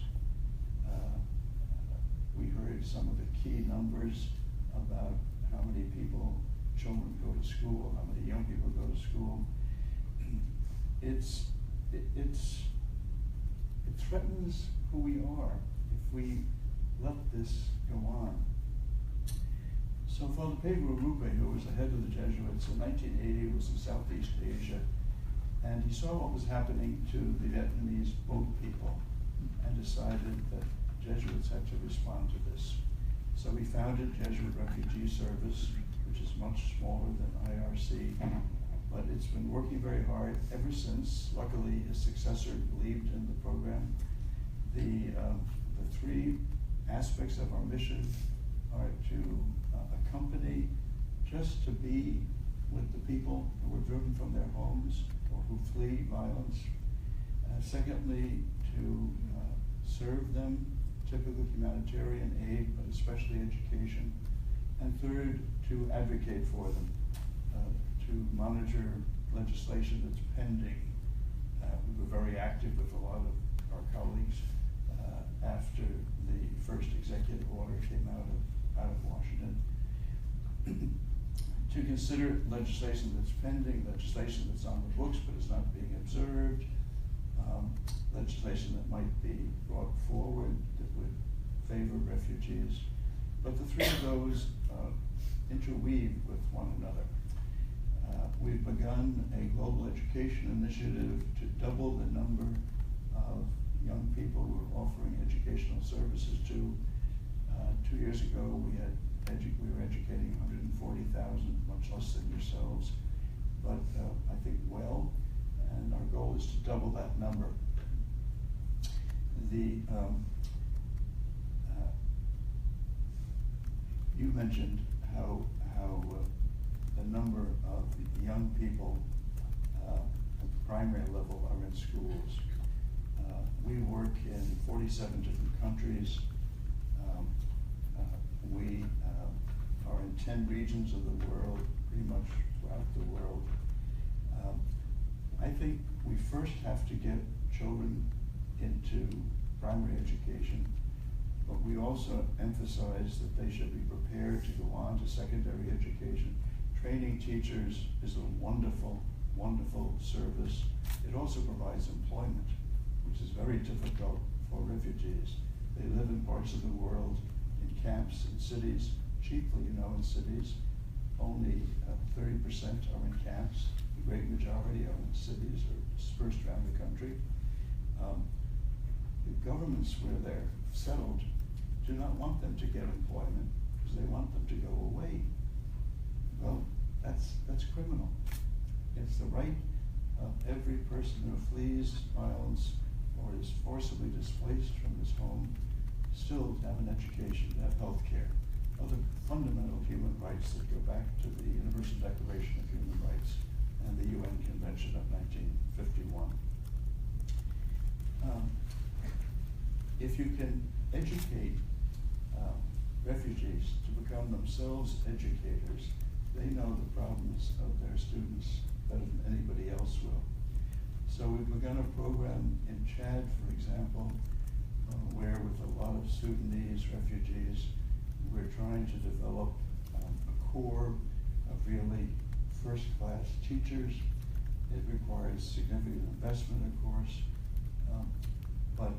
We heard some of the key numbers about how many children go to school, how many young people go to school. It's threatens who we are if we let this go on. So Father Pedro Rupe, who was the head of the Jesuits in 1980, was in Southeast Asia, and he saw what was happening to the Vietnamese boat people and decided that Jesuits had to respond to this. So he founded Jesuit Refugee Service, which is much smaller than IRC, but it's been working very hard ever since. Luckily, his successor believed in the program. The three aspects of our mission are to accompany, just to be with the people who were driven from their homes or who flee violence. Secondly, to serve them, typically humanitarian aid, but especially education. And third, to advocate for them, to monitor legislation that's pending. We were very active with a lot of our colleagues after the first executive order came out of Washington. To consider legislation that's pending, legislation that's on the books but is not being observed, legislation that might be brought forward that would favor refugees. But the three of those interweave with one another. We've begun a global education initiative to double the number of young people we're offering educational services to. 2 years ago, we were educating 140,000, much less than yourselves, but I think well, and our goal is to double that number. You mentioned how the number of young people at the primary level are in schools. We work in 47 different countries. We are in 10 regions of the world, pretty much throughout the world. I think we first have to get children into primary education, but we also emphasize that they should be prepared to go on to secondary education. Training teachers is a wonderful, wonderful service. It also provides employment, which is very difficult for refugees. They live in parts of the world, in camps, in cities, chiefly, in cities. Only 30% are in camps. The great majority are in cities or dispersed around the country. The governments where they're settled do not want them to get employment because they want them to go away. Well, that's criminal. It's the right of every person who flees violence or is forcibly displaced from his home still to have an education, to have health care, other fundamental human rights that go back to the Universal Declaration of Human Rights and the UN Convention of 1951. If you can educate refugees to become themselves educators, they know the problems of their students better than anybody else will. So we've begun a program in Chad, for example, where with a lot of Sudanese refugees, we're trying to develop a core of really first-class teachers. It requires significant investment, of course, but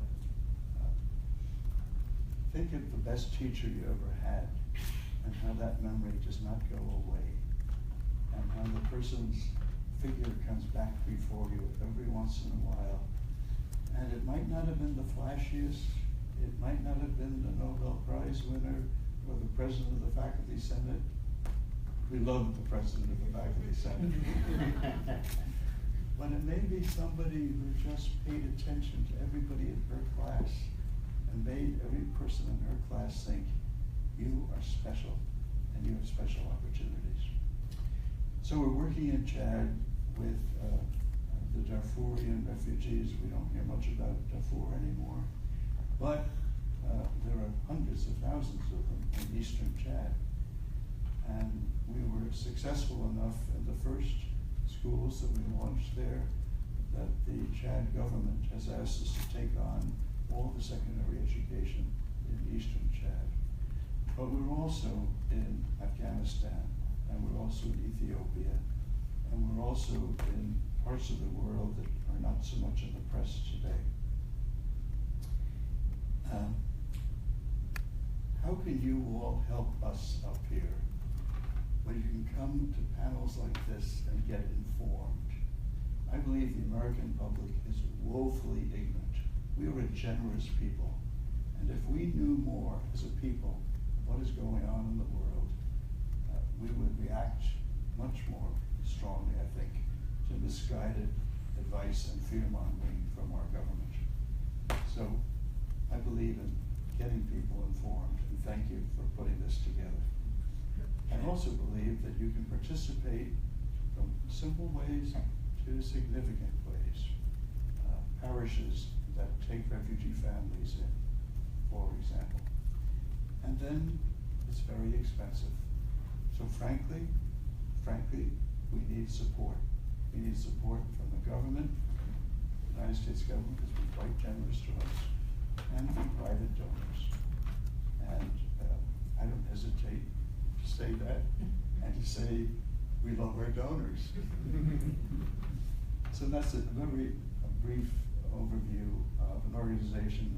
think of the best teacher you ever had and how that memory does not go away, and how the person's figure comes back before you every once in a while. And it might not have been the flashiest, it might not have been the Nobel Prize winner or the president of the faculty senate. We love the president of the faculty senate. But it may be somebody who just paid attention to everybody in her class and made every person in her class think, you are special and you have special opportunities. So we're working in Chad with the Darfurian refugees. We don't hear much about Darfur anymore, but there are hundreds of thousands of them in eastern Chad. And we were successful enough in the first schools that we launched there that the Chad government has asked us to take on all the secondary education in eastern Chad. But we're also in Afghanistan, and we're also in Ethiopia, and we're also in parts of the world that are not so much in the press today. How can you all help us up here when you can come to panels like this and get informed? I believe the American public is woefully ignorant. We are a generous people, and if we knew more as a people what is going on in the world, we would react much more strongly, I think, to misguided advice and fear-mongering from our government. So I believe in getting people informed, and thank you for putting this together. I also believe that you can participate from simple ways to significant ways. Parishes that take refugee families in, for example. And then it's very expensive. So frankly, we need support. We need support from the government. The United States government has been quite generous to us, and from private donors. And I don't hesitate to say that and to say we love our donors. So that's a very brief overview of an organization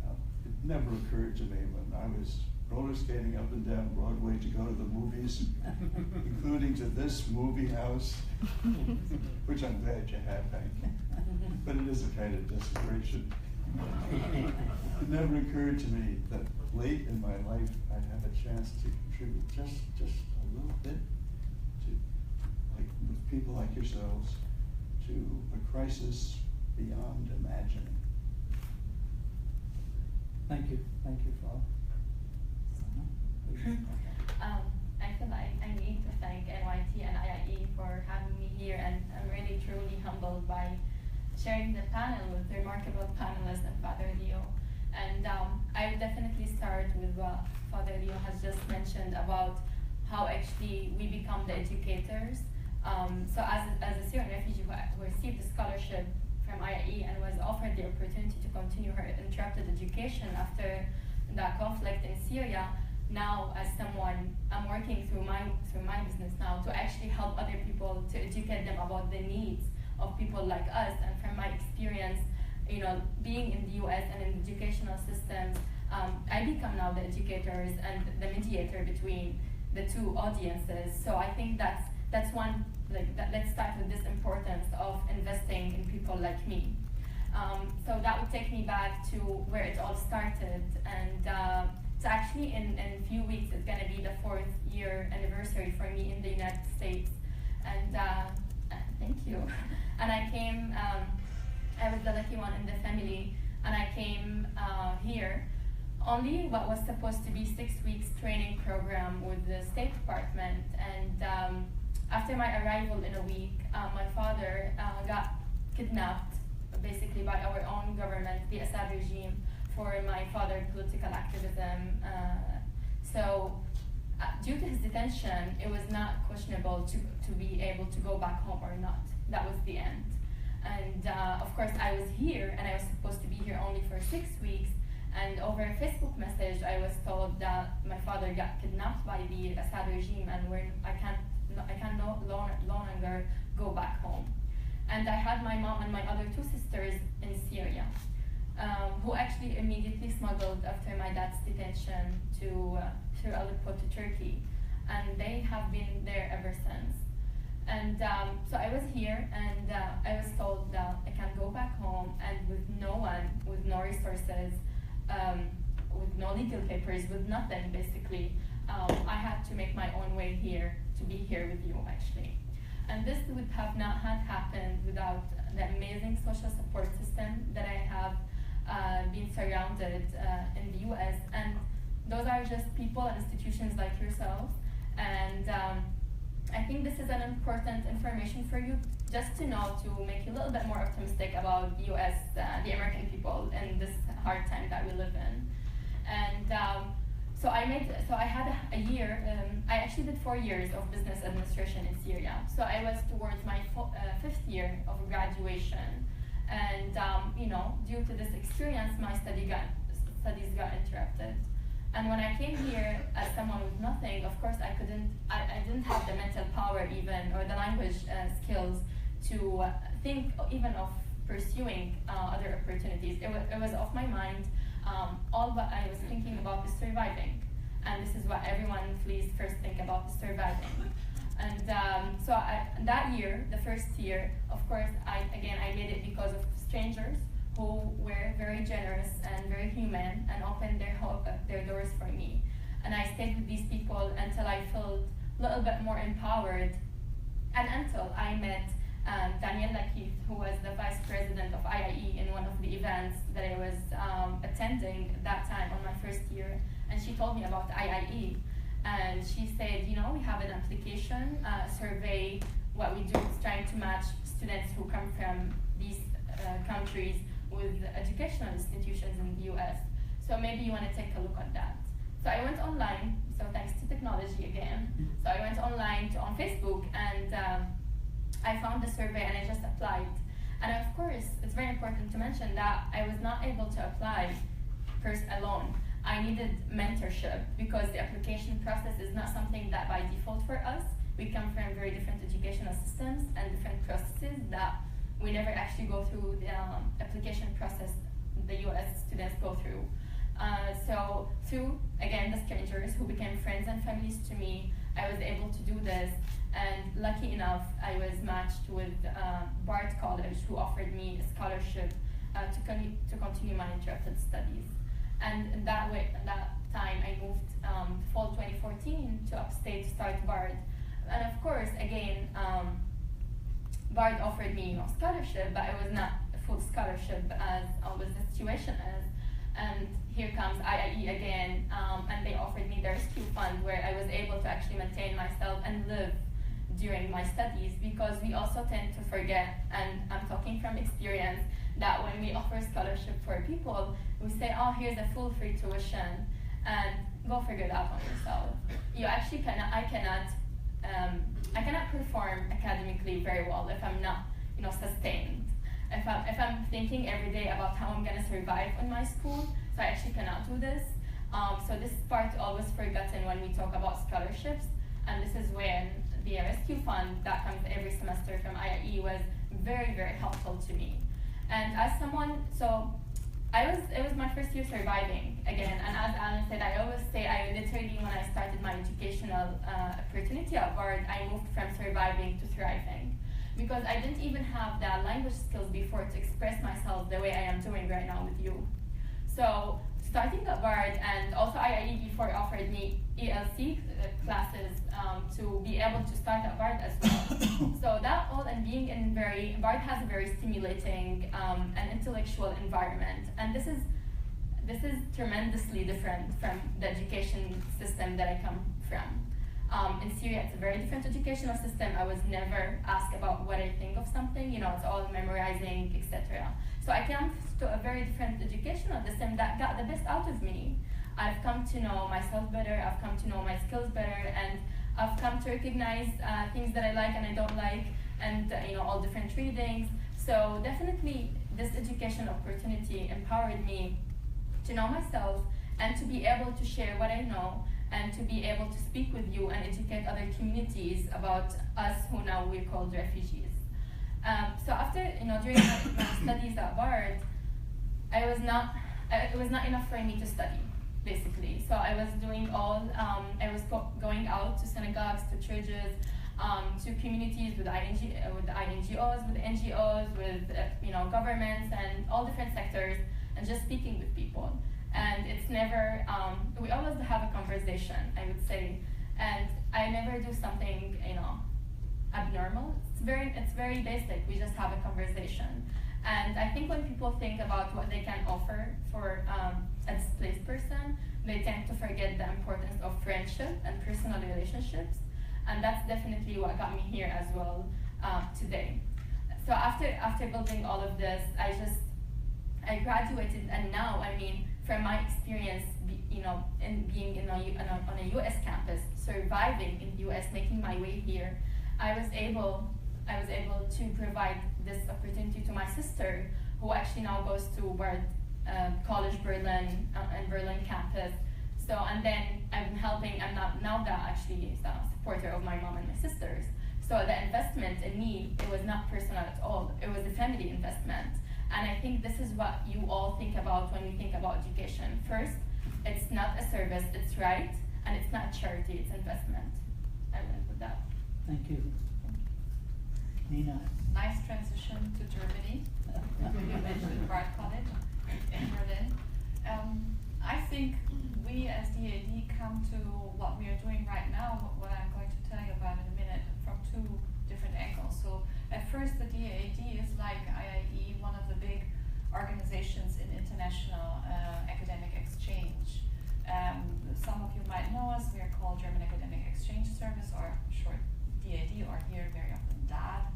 that it never occurred to me when I was roller skating up and down Broadway to go to the movies, including to this movie house, which I'm glad you have, Hank. But it is a kind of desecration. It never occurred to me that late in my life I'd have a chance to contribute just a little bit to, like, with people like yourselves, to a crisis beyond imagining. Thank you, Paul. I feel like I need to thank NYIT and IIE for having me here, and I'm really truly humbled by sharing the panel with the remarkable panelists and Father Leo. And I would definitely start with what Father Leo has just mentioned about how actually we become the educators. So as a Syrian refugee who received a scholarship from IIE and was offered the opportunity to continue her interrupted education after the conflict in Syria, now as someone, I'm working through my business now to actually help other people, to educate them about the needs of people like us. And from my experience, being in the US and in the educational systems, I become now the educators and the mediator between the two audiences. So I think that's one, let's start with this importance of investing in people like me. So that would take me back to where it all started, and it's actually in a few weeks, it's gonna be the 4th year anniversary for me in the United States. And thank you. And I came, I was the lucky one in the family, and I came here only what was supposed to be 6 weeks training program with the State Department. And after my arrival in a week, my father got kidnapped, basically by our own government, the Assad regime, for my father's political activism. So due to his detention, it was not questionable to be able to go back home or not. That was the end. And of course I was here, and I was supposed to be here only for 6 weeks, and over a Facebook message I was told that my father got kidnapped by the Assad regime, and I can no longer go back home. And I had my mom and my other 2 sisters in Syria, who actually immediately smuggled after my dad's detention through Aleppo to Turkey, and they have been there ever since. And so I was here, and I was told that I can go back home, and with no one, with no resources, with no legal papers, with nothing basically, I had to make my own way here, to be here with you actually. And this would have not had happened without the amazing social support system that I have been surrounded in the US. And those are just people and institutions like yourselves. And I think this is an important information for you just to know, to make you a little bit more optimistic about the US, the American people, in this hard time that we live in. And so I had a year, I actually did 4 years of business administration in Syria. So I was towards my 5th year of graduation. And due to this experience, my studies got interrupted. And when I came here as someone with nothing, of course I didn't have the mental power even, or the language skills to think even of pursuing other opportunities. It was off my mind. all what I was thinking about is surviving. And this is what everyone flees first think about, is surviving. And that year, the first year, of course, I did it because of strangers who were very generous and very human and opened their doors for me. And I stayed with these people until I felt a little bit more empowered, and until I met Daniela Keith, who was the vice president of IIE in one of the events that I was attending that time on my first year. And she told me about IIE. And she said, you know, we have an application survey. What we do is trying to match students who come from these countries with educational institutions in the US. So maybe you want to take a look at that. So I went online, so thanks to technology again. So I went online on Facebook, and I found the survey and I just applied. And of course, it's very important to mention that I was not able to apply first alone. I needed mentorship because the application process is not something that by default for us. We come from very different educational systems and different processes that we never actually go through the application process the US students go through. So through, again, the strangers who became friends and families to me, I was able to do this. And lucky enough, I was matched with Bard College, who offered me a scholarship to continue my interpreted studies. And in that time, I moved fall 2014 to upstate to start Bard. And of course, again, Bard offered me scholarship, but it was not a full scholarship as always the situation is. And here comes IIE again, and they offered me their rescue fund, where I was able to actually maintain myself and live during my studies, because we also tend to forget, and I'm talking from experience, that when we offer scholarship for people, we say, oh, here's a full free tuition, and go figure it out on yourself. You actually I cannot perform academically very well if I'm not, sustained. If I'm thinking every day about how I'm gonna survive in my school, so I actually cannot do this. So this part always forgotten when we talk about scholarships, and this is when the rescue fund that comes every semester from IIE was very, very helpful to me. And as someone, it was my first year surviving again, and as Allan said, I always say, I literally, when I started my educational opportunity at Bard, I moved from surviving to thriving, because I didn't even have the language skills before to express myself the way I am doing right now with you. So starting at Bard, and also IIE before offered me ELC classes to be able to start at Bard as well. So that all, and being in Bard has a very stimulating and intellectual environment, and this is tremendously different from the education system that I come from. In Syria, it's a very different educational system. I was never asked about what I think of something, it's all memorizing, etc. So I came to a very different educational system that got the best out of me. I've come to know myself better, I've come to know my skills better, and I've come to recognize things that I like and I don't like, and all different readings. So definitely this education opportunity empowered me to know myself and to be able to share what I know, and to be able to speak with you and educate other communities about us who now we're called refugees. So after, during my studies at Bard, it was not enough for me to study, basically. So I was doing I was going out to synagogues, to churches, to communities with NGOs, with governments and all different sectors, and just speaking with people. And it's never, we always have a conversation, I would say. And I never do something, abnormal. It's very basic. We just have a conversation. And I think when people think about what they can offer for a displaced person, they tend to forget the importance of friendship and personal relationships. And that's definitely what got me here as well today. So after building all of this, I graduated, and now, from my experience, in being on a U.S. campus, surviving in the U.S., making my way here, I was able to provide this opportunity to my sister, who actually now goes to Bard College Berlin and Berlin campus. So, and then I'm helping, I'm now that actually is a supporter of my mom and my sisters. So the investment in me, it was not personal at all. It was a family investment. And I think this is what you all think about when you think about education. First, it's not a service, it's right, and it's not charity, it's investment. I will end with that. Thank you. Nina. Nice transition to Germany. You mentioned Bard College in Berlin. I think we as DAAD come to what we are doing right now, what I'm going to tell you about in a minute, from two different angles. So at first, the DAAD is like IIE, one of the big organizations in international academic exchange. Some of you might know us. We are called German Academic Exchange Service, or short DAAD, or here very often DAAD.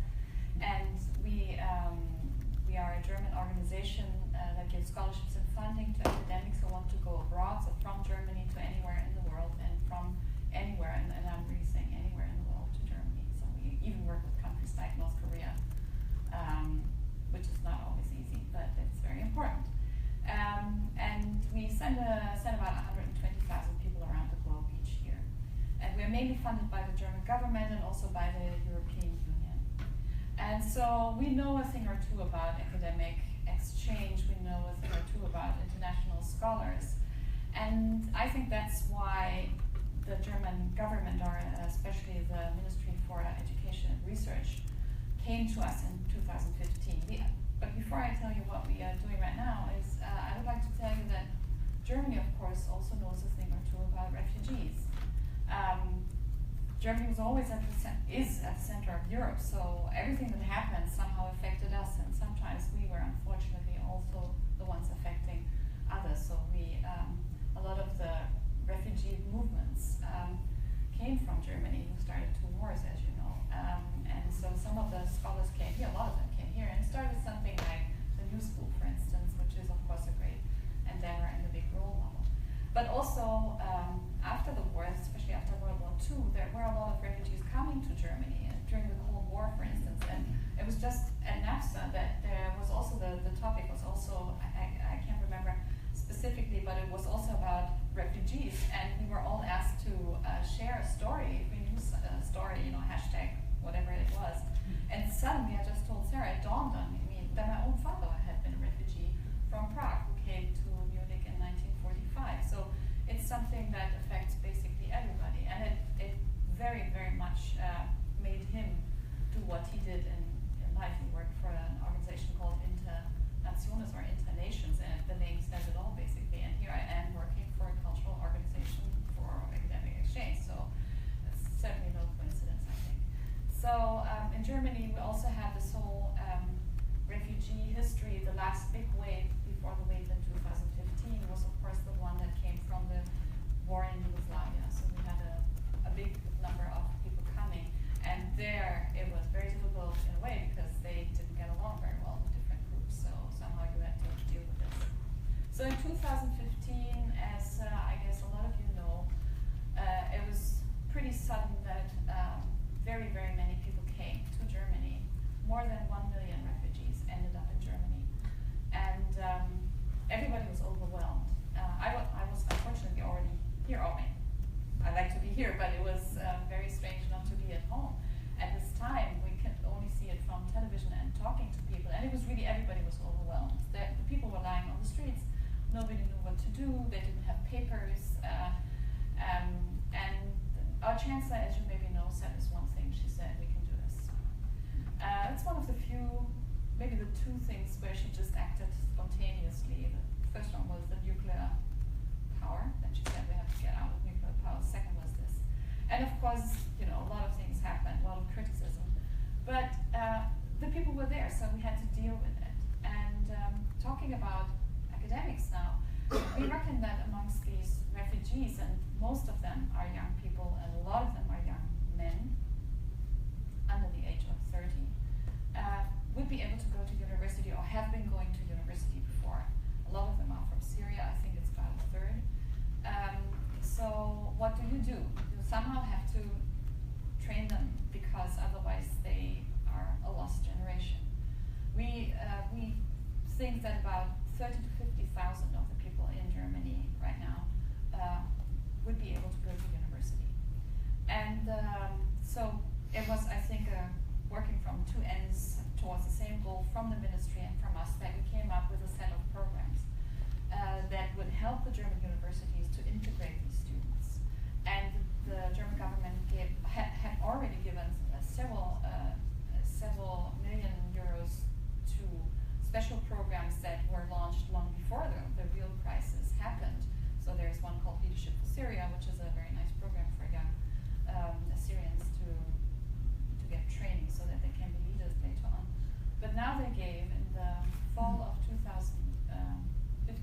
And we are a German organization that gives scholarships and funding to academics who want to go abroad, so from Germany to anywhere in the world, and from anywhere, and I'm really saying anywhere in the world, to Germany. So we even work with countries like North Korea, which is not always easy, but it's very important. And we send about 120,000 people around the globe each year. And we're mainly funded by the German government and also by the European Union. And so we know a thing or two about academic exchange, we know a thing or two about international scholars. And I think that's why the German government, or especially the Ministry for Education and Research, came to us in 2015. But before I tell you what we are doing right now, I would like to tell you that Germany, of course, also knows a thing or two about refugees. Germany was always is at the center of Europe, so everything that happened somehow affected us, and sometimes we were unfortunately also the ones affecting others. So a lot of the refugee movements came from Germany, who started 2 wars, as you know. And so some of the scholars came here, a lot of them came here, and started something like the New School, for instance, which is of course a great endeavor and a big role model. But also, after the war, especially after World War II, there were a lot of refugees coming to Germany during the Cold War, for instance. And it was just at NAFSA that there was also the topic was also, I can't remember specifically, but it was also about refugees. And we were all asked to share a story, if we knew a story, hashtag whatever it was. And suddenly I just told Sarah, it dawned on me that my own father had been a refugee from Prague, who came to Munich in 1945. So it's something that affects basically everybody, and it very, very much made him do what he did in life. He worked for an organization called Internationes, or Internations, and the name says it all basically. And here I am working for a cultural organization for academic exchange. So it's certainly no coincidence, I think. So in Germany, we also have this whole refugee history. The last big wave before the wave in 2015 was, of course, the one that came from the war in Yugoslavia. So we had a big number of people coming, and there it was very difficult in a way because they didn't get along very well with different groups. So somehow you had to deal with this. So in 2015, as I guess a lot of you know, it was pretty sudden that very, very many people came to Germany. More than 1 million refugees ended up in Germany. And everybody was overwhelmed. I was unfortunately already here. I like to be here, but it was very strange not to be at home. At this time, we could only see it from television and talking to people, and it was really, everybody was overwhelmed. The people were lying on the streets, nobody knew what to do, they didn't have papers, and our chancellor, as you maybe know, said this one thing. She said, we can do this. It's one of the few, maybe the 2 things where she just acted spontaneously. The first one was the nuclear power, then she said we have to get out of nuclear power. The second was this. And of course, a lot of things happened, a lot of criticism. But the people were there, so we had to deal with it. And talking about academics now, we reckon that amongst these refugees, and most of them are young people, and a lot of them are young men under the age of 30, would be able to go to university or have been going to university before. A lot of them are from Syria. I think it's about a third. So what do? You somehow have to train them, because otherwise they are a lost generation. We think that about 30 to 50,000 of the people in Germany right now would be able to go to university. And so it was, I think, working from 2 ends towards the same goal from the ministry and from us, that we up with a set of programs that would help the German universities to integrate these students. And the German government had already given several million euros to special programs that were launched long before the real crisis happened. So there's one called Leadership for Syria, which is a very nice program for young Syrians to get training so that they can be leaders later on. But now they gave, in the fall of 2015,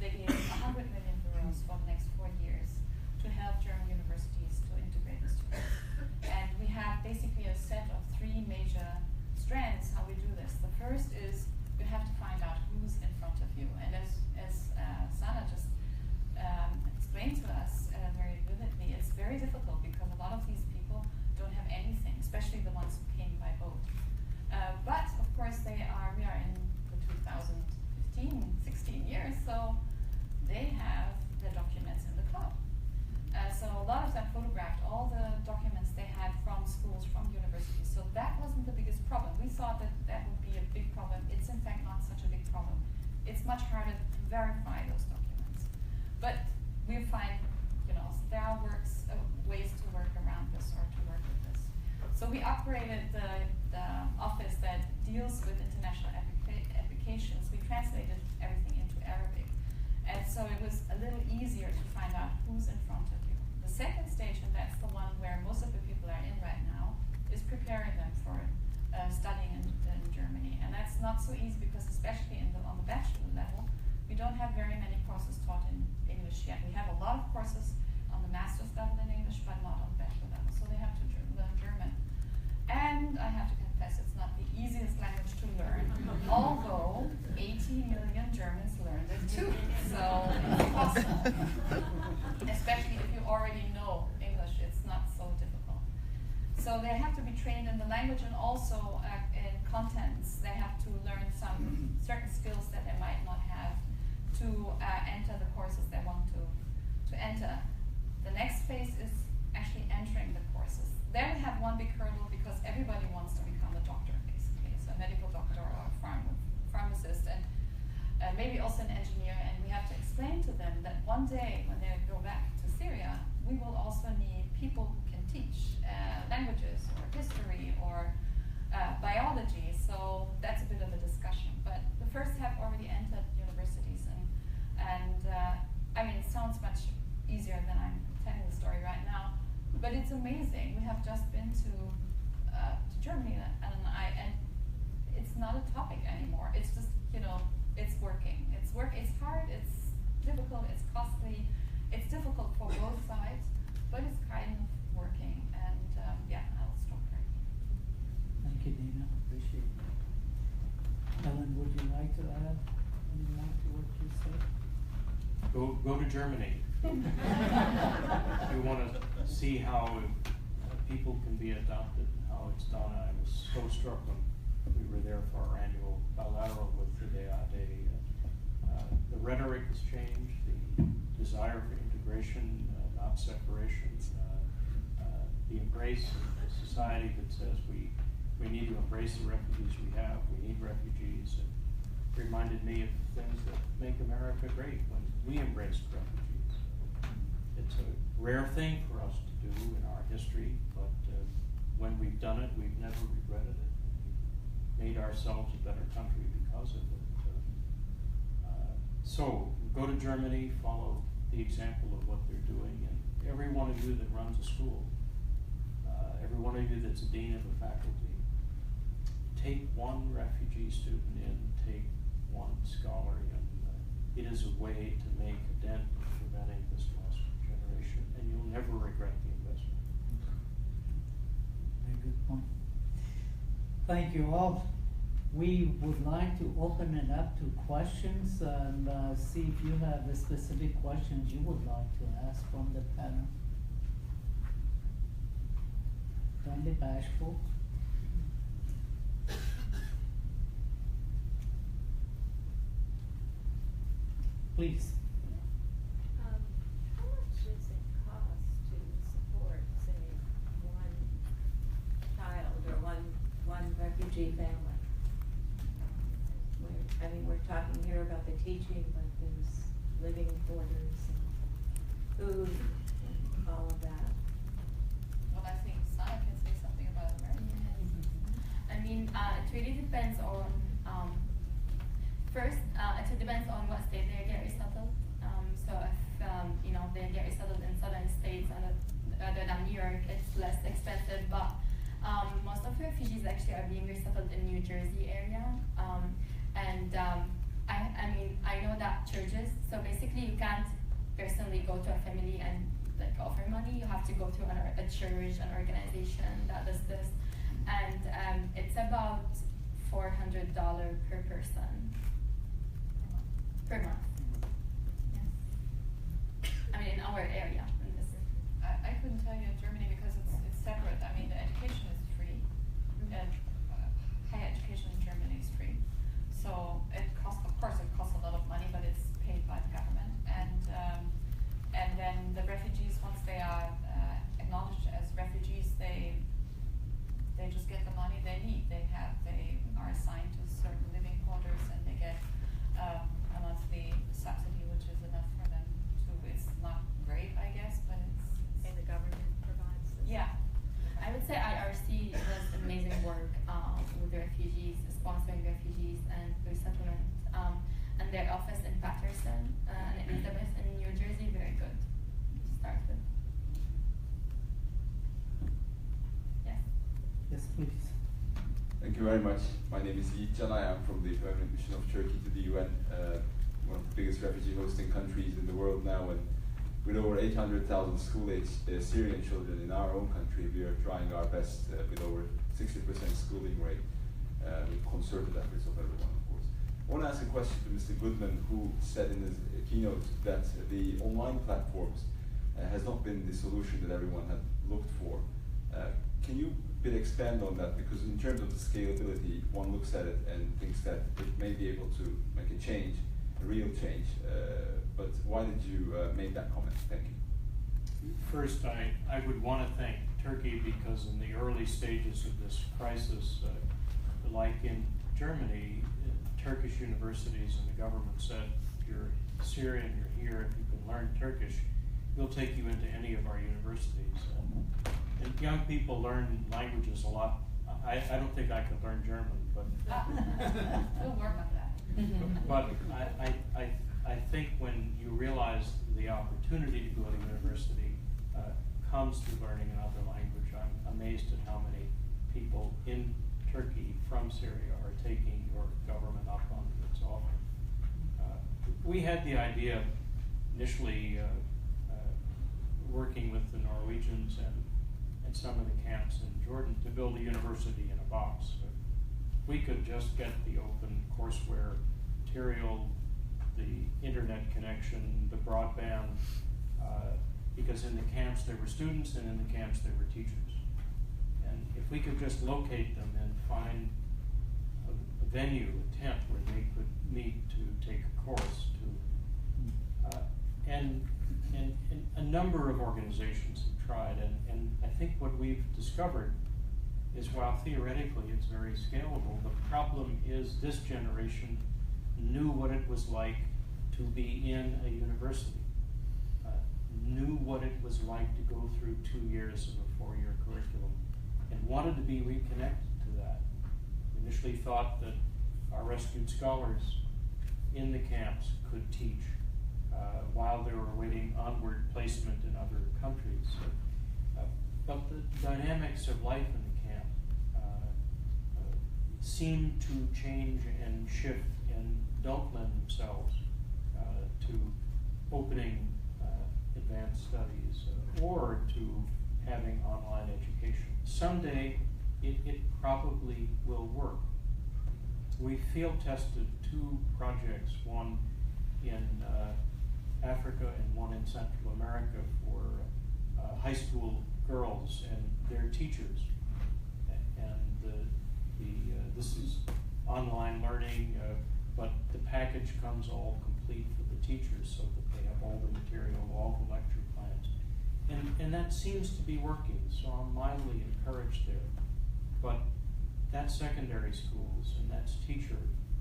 they gave 100 million euros for the next 4 years to help German universities to integrate the students. And we have basically a set of 3 major strands how we do this. The first is you have to find out who's in front of you. And as Sana just explained to us very vividly, it's very difficult because a lot of these people don't have anything, especially the ones who came by boat. But of course we are in the 2015-16 years, so they have the documents in the cloud. So a lot of them photographed all the documents they had from schools, from universities. So that wasn't the biggest problem. We thought that that would be a big problem. It's in fact not such a big problem. It's much harder to verify those documents. But we find, there are ways to work around this or to work with this. So we upgraded the office that deals with international applications. We translated everything into Arabic. And so it was a little easier to find out who's in front of you. The second stage, and that's the one where most of the people are in right now, is preparing them for studying in Germany. And that's not so easy because especially on the bachelor level, we don't have very many courses taught in English yet. We have a lot of courses on the master's level in English, but not on the bachelor level. So they have to learn German. And I have to confess, it's not the easiest language to learn, although 80 million Germans learned it too. So it's possible. Especially if you already know English, it's not so difficult. So they have to be trained in the language and also in contents. They have to learn some certain skills that they might not have to enter the courses they want to enter. The next phase is actually entering the courses. There we have one big hurdle because everybody wants to become a doctor, basically. So a medical doctor or a pharmacist and maybe also an engineer. And we have to explain to them that one day when they go back to Syria, we will also need people who can teach languages or history or biology. So that's a bit of a discussion. But the first have already entered universities. And I mean, it sounds much easier than I'm telling the story right now. But it's amazing. We have just been to Germany, and it's not a topic anymore. It's just, it's working. It's hard, it's difficult, it's costly. It's difficult for both sides, but it's kind of working. And I'll stop right here. Thank you, Dina. Appreciate it. Allan, would you like to add anything to what you said? Go to Germany. You want to see how people can be adopted and how it's done. I was so struck when we were there for our annual bilateral with the DAAD. The rhetoric has changed, the desire for integration, not separation, the embrace of a society that says we need to embrace the refugees we have, we need refugees. It reminded me of things that make America great when we embraced refugees. It's a rare thing for us to do in our history, but when we've done it, we've never regretted it. We've made ourselves a better country because of it. So go to Germany, follow the example of what they're doing, and every one of you that runs a school, every one of you that's a dean of a faculty, take one refugee student in, take one scholar in. It is a way to make a dent in preventing this lost generation, and you'll never regret the investment. Very good point. Thank you all. We would like to open it up to questions and see if you have the specific questions you would like to ask from the panel. Don't be bashful. Please. How much does it cost to support, say, one child or one refugee family? I mean, we're talking here about the teaching, but there's living quarters and food and all of that. Well, I think Sana can say something about it, right? I mean, it really depends on, first, it depends on what state they get resettled. So if, they get resettled in southern states other than New York, it's less expensive, but most of the refugees actually are being resettled in New Jersey area. I know that churches, so basically you can't personally go to a family and like offer money. You have to go to a church, an organization that does this, and it's about $400 per person per month. Yes. I mean, in our area. I couldn't tell you in Germany because it's separate. I mean, the education is free. And, higher education in Germany is free. So it costs, of course, it costs a lot of money, but it's paid by the government. And then the refugees, once they are acknowledged as refugees, they just get the money they need. They are assigned to certain living quarters, and they get a monthly subsidy, which is enough for them to. It's not great, I guess, but it's. And the government provides this. Yeah. I would say IRC does amazing work with the refugees, sponsoring refugees and resettlement. And their office in Patterson and Elizabeth in New Jersey, very good to start with. Yes. Yes, please. Thank you very much. My name is Yiğit Canay. I'm from the Permanent Mission of Turkey to the UN, one of the biggest refugee hosting countries in the world now. And with over 800,000 school-aged Syrian children in our own country, we are trying our best with over 60% schooling rate, with concerted efforts of everyone, of course. I want to ask a question to Mr. Goodman, who said in his keynote that the online platforms has not been the solution that everyone had looked for. Can you expand on that? Because in terms of the scalability, one looks at it and thinks that it may be able to make a change, a real change. But why did you make that comment? Thank you. First, I would want to thank Turkey because in the early stages of this crisis, like in Germany, Turkish universities and the government said, if you're Syrian, you're here, if you can learn Turkish, we'll take you into any of our universities. And young people learn languages a lot. I don't think I could learn German, but We'll work on that. but I think when you realize the opportunity to go to university comes through learning another language, I'm amazed at how many people in Turkey from Syria are taking your government up on its offer. We had the idea initially working with the Norwegians and some of the camps in Jordan to build a university in a box. We could just get the open courseware material, the internet connection, the broadband, because in the camps there were students and in the camps there were teachers. And if we could just locate them and find a venue, a tent where they could meet to take a course, and a number of organizations have tried, and I think what we've discovered is while theoretically it's very scalable, the problem is this generation knew what it was like to be in a university, knew what it was like to go through 2 years of a 4-year curriculum, and wanted to be reconnected to that. We initially thought that our rescued scholars in the camps could teach while they were awaiting onward placement in other countries. But the dynamics of life in the camp seem to change and shift and don't lend themselves to opening advanced studies or to having online education. Someday it probably will work. We field tested 2 projects, one in Africa and one in Central America for high school girls and their teachers. And this is online learning, but the package comes all complete for the teachers so that they have all the material, all the lecture plans. And that seems to be working, so I'm mildly encouraged there. But that's secondary schools and that's teacher.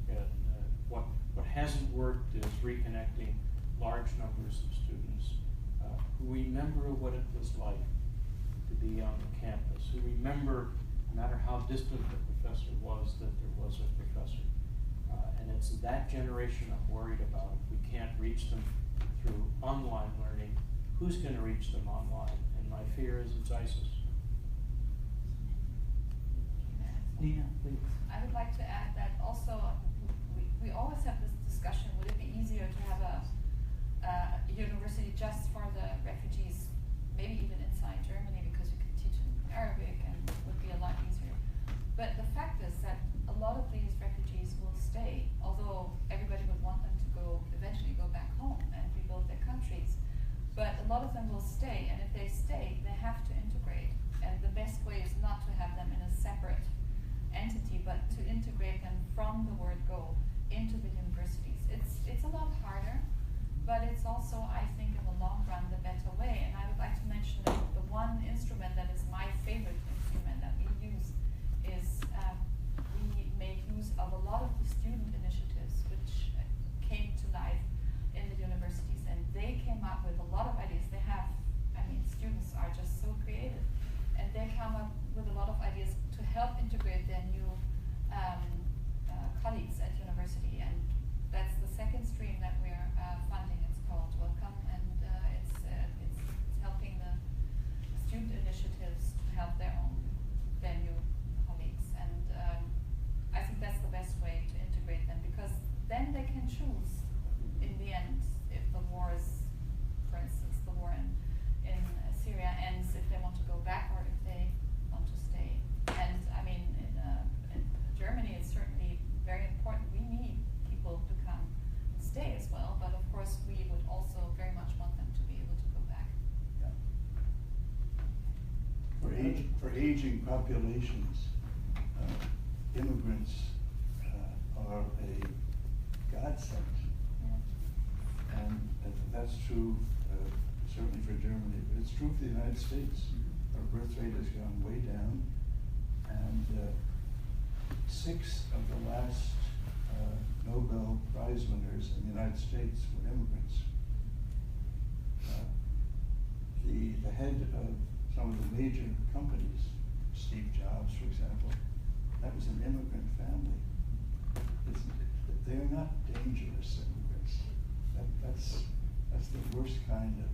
And what connecting large numbers of students who remember what it was like to be on the campus, who remember, no matter how distant the professor was, that there was a professor. And it's that generation I'm worried about. If we can't reach them through online learning, who's going to reach them online? And my fear is it's ISIS. Nina, please. I would like to add that also we always have this discussion, would it be easier to have a university just for the refugees, maybe even inside Germany, because you could teach in Arabic and it would be a lot easier. But the fact is that a lot of these refugees will stay, although everybody would want them to eventually go back home and rebuild their countries. But a lot of them will stay, and if they stay, they have to integrate. And the best way is not to have them in a separate entity, but to integrate them from the word go into the universities. It's a lot harder, but it's also, I think, in the long run, the better way. And I would like to mention that the one instrument that is my favorite instrument that we use is we make use of a lot of the student initiatives which came to life in the universities, and they came up with a lot of ideas. They have, I mean, students are just so creative, and they come up with a lot of ideas to help integrate their new colleagues at university, and that's the second stream that we're funding. It's called Welcome, and it's helping the student initiatives to help their new colleagues, and I think that's the best way to integrate them, because then they can choose in the end if the war is, for instance, the war in Syria ends, if they want to go back or if they want to stay. And I mean, in Germany, it's certainly very important. We need people to come and stay as well, but of course, we would also very much want them to be able to go back. Yeah. For aging populations, immigrants are a godsend. Yeah. And that's true certainly for Germany, but it's true for the United States. Our birth rate has gone way down, and 6 of the last Nobel Prize winners in the United States were immigrants. The head of some of the major companies, Steve Jobs, for example, that was an immigrant family. They're not dangerous immigrants. That's the worst kind of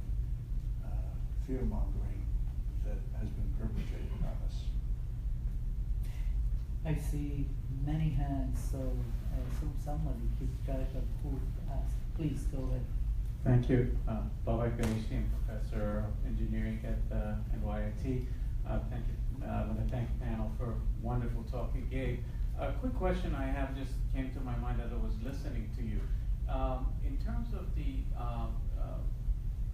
fear-mongering that has been perpetrated on us. I see many hands, so I assume somebody keeps track of who asked. Please go ahead. Thank you. Baba Ganeshian, Professor of Engineering at NYIT. Thank you. I want to thank the panel for a wonderful talk you gave. A quick question I have just came to my mind as I was listening to you. In terms of the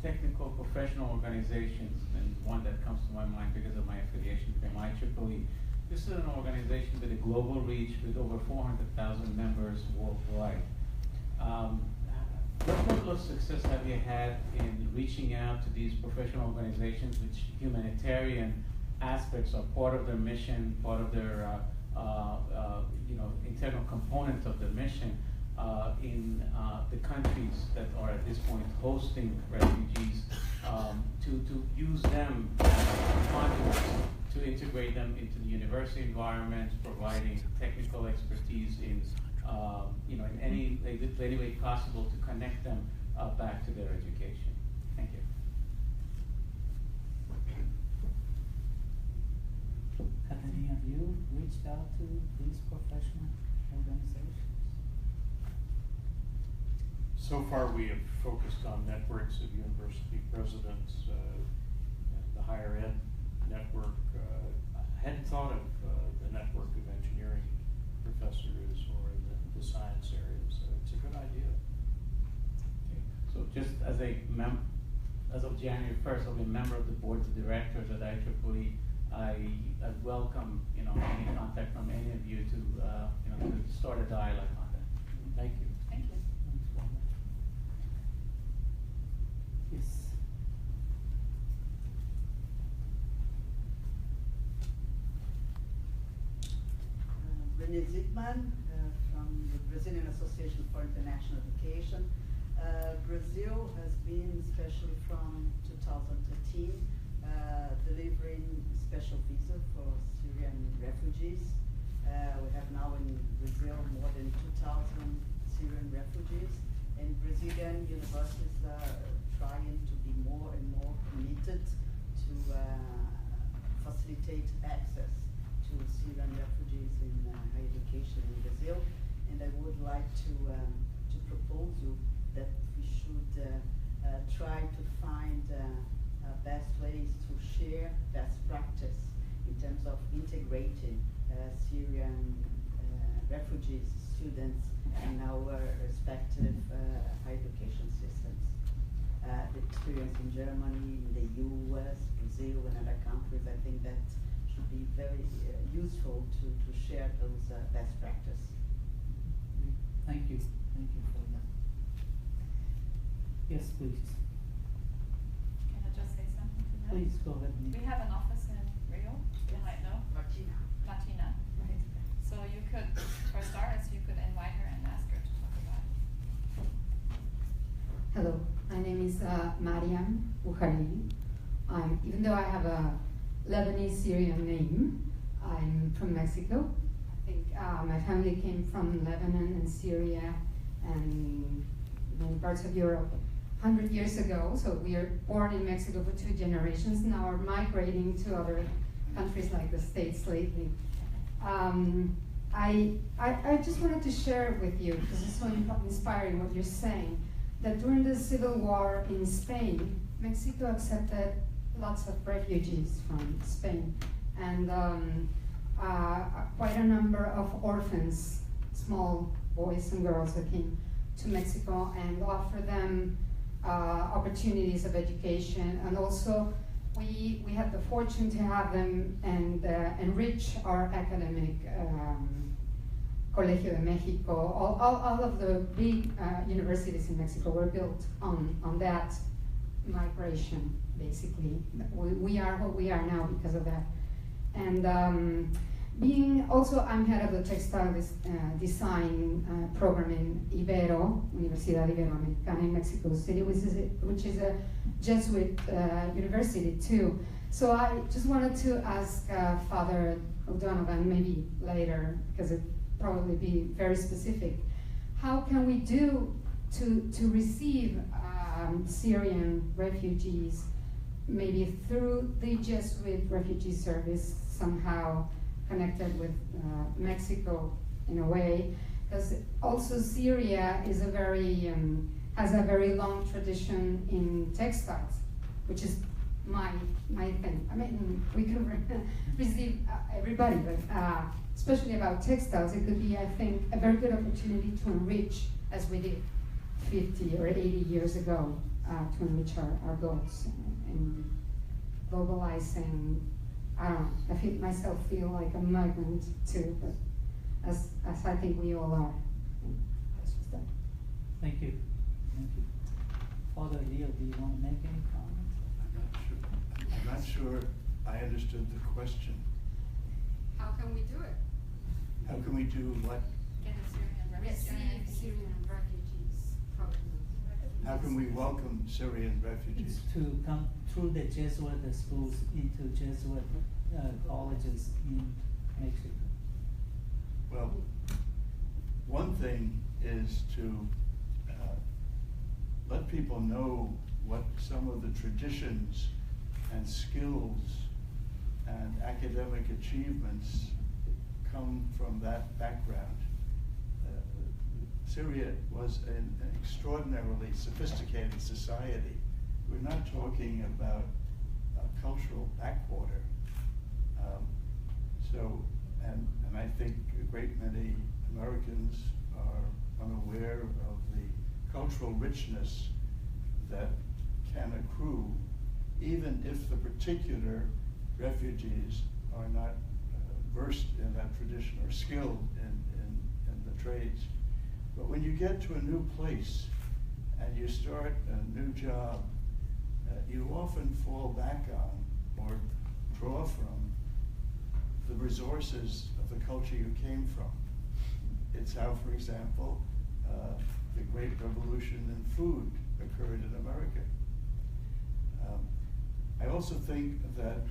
technical professional organizations, and one that comes to my mind because of my affiliation with NYIT, this is an organization with a global reach with over 400,000 members worldwide. What level of success have you had in reaching out to these professional organizations which humanitarian aspects are part of their mission, part of their integral component of the mission in the countries that are at this point hosting refugees, to use them as conduits to integrate them into the university environment, providing technical expertise in in any way possible to connect them back to their education. Thank you. Have any of you reached out to these professional organizations? So far, we have focused on networks of university presidents, the higher ed network. I hadn't thought of the network of engineering professors or the science areas. So it's a good idea. Okay. So just as of January 1st, I'll be a member of the board of directors at IEEE. I welcome any contact from any of you to start a dialogue on that. Thank you. Thank you. Yes. René Zittmann from the Brazilian Association for International Education. Brazil has been, especially from 2013, delivering special visa for Syrian refugees. We have now in Brazil more than 2,000 Syrian refugees, and Brazilian universities are trying to be more and more committed to facilitate access to Syrian refugees in higher education in Brazil. And I would like to propose you that we should try to find best ways to share best practice in terms of integrating Syrian refugees, students in our respective higher education systems. The experience in Germany, in the US, Brazil, and other countries, I think that should be very useful to share those best practice. Thank you. Thank you for that. Yes, please. Can I just say something to that? Please go ahead. We have an office in Rio, you might know. Latina, right? So you could, for starters, you could invite her and ask her to talk about it. Hello, my name is Mariam Boukhari. Even though I have a Lebanese Syrian name, I'm from Mexico. I think my family came from Lebanon and Syria and many parts of Europe 100 years ago. So we are born in Mexico for 2 generations, now are migrating to other countries like the States lately. I just wanted to share with you, because it's so inspiring what you're saying, that during the civil war in Spain, Mexico accepted lots of refugees from Spain, and quite a number of orphans, small boys and girls that came to Mexico, and offered them opportunities of education. And also we had the fortune to have them and enrich our academic Colegio de Mexico. All of the big universities in Mexico were built on that migration, basically. We are what we are now because of that. And being also, I'm head of the textile design program in Ibero, Universidad Iberoamericana in Mexico City, which is a Jesuit university too. So I just wanted to ask Father O'Donovan, maybe later, because it probably be very specific, how can we do to receive Syrian refugees, maybe through the Jesuit refugee service, somehow connected with Mexico in a way, because also Syria is a very has a very long tradition in textiles, which is my thing. I mean, we can receive everybody, but especially about textiles, it could be, I think, a very good opportunity to enrich, as we did 50 or 80 years ago, to enrich our goals in globalizing. I don't know, I feel like a migrant too, but as I think we all are. That's just that. Thank you. Thank you. Father Leo, do you want to make any comments? I'm not sure I understood the question. How can we do it? How can we do what? Get a Syrian Receive Syrian refugees. How can we welcome Syrian refugees? It's to come through the Jesuit schools into Jesuit colleges in Mexico. Well, one thing is to let people know what some of the traditions and skills and academic achievements come from that background. Syria was an extraordinarily sophisticated society. We're not talking about a cultural backwater. And I think a great many Americans are unaware of the cultural richness that can accrue, even if the particular refugees are not versed in that tradition or skilled in the trades. But when you get to a new place and you start a new job, you often fall back on or draw from the resources of the culture you came from. It's how, for example, the great revolution in food occurred in America. I also think that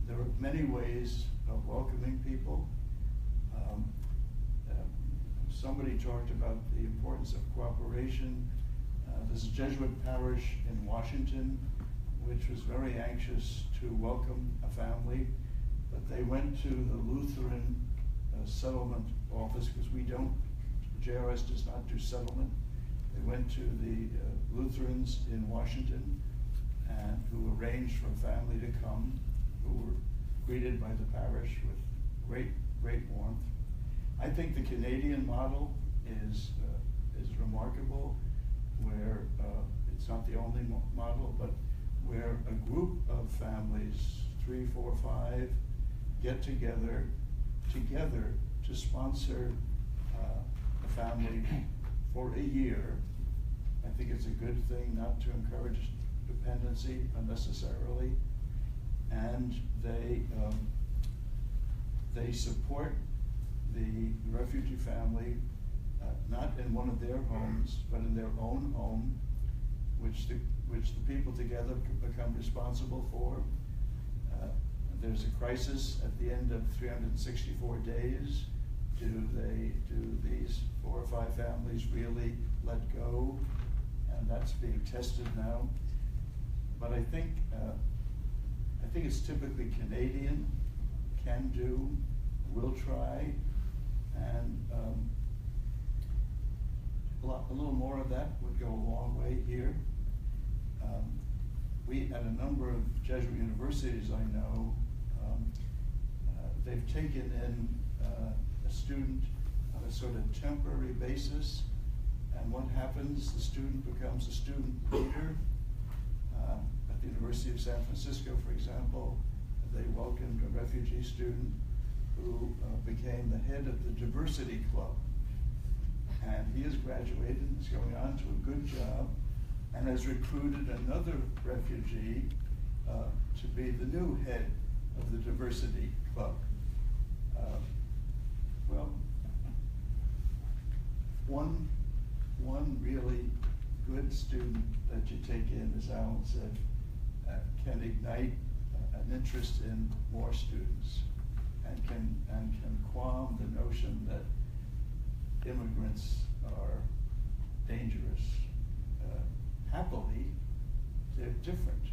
there are many ways of welcoming people. Somebody talked about the importance of cooperation. There's a Jesuit parish in Washington which was very anxious to welcome a family, but they went to the Lutheran settlement office, because we don't, JRS does not do settlement. They went to the Lutherans in Washington, and who arranged for a family to come, who were greeted by the parish with great warmth. I think the Canadian model is remarkable, where it's not the only model, but where a group of families, 3, 4, 5, get together to sponsor a family for a year. I think it's a good thing not to encourage dependency unnecessarily, and they support the refugee family, not in one of their homes, but in their own home, which the people together become responsible for. There's a crisis at the end of 364 days. Do these 4 or 5 families really let go? And that's being tested now. But I think it's typically Canadian, can do, will try, and a little more of that would go a long way here. We, at a number of Jesuit universities I know, they've taken in a student on a sort of temporary basis, and what happens, the student becomes a student leader. At the University of San Francisco, for example, they welcomed a refugee student who became the head of the diversity club. And he has graduated, is going on to a good job, and has recruited another refugee to be the new head of the diversity club. Well, one really good student that you take in, as Allan said, can ignite an interest in more students, and can qualm the notion that immigrants are dangerous. Happily, they're different,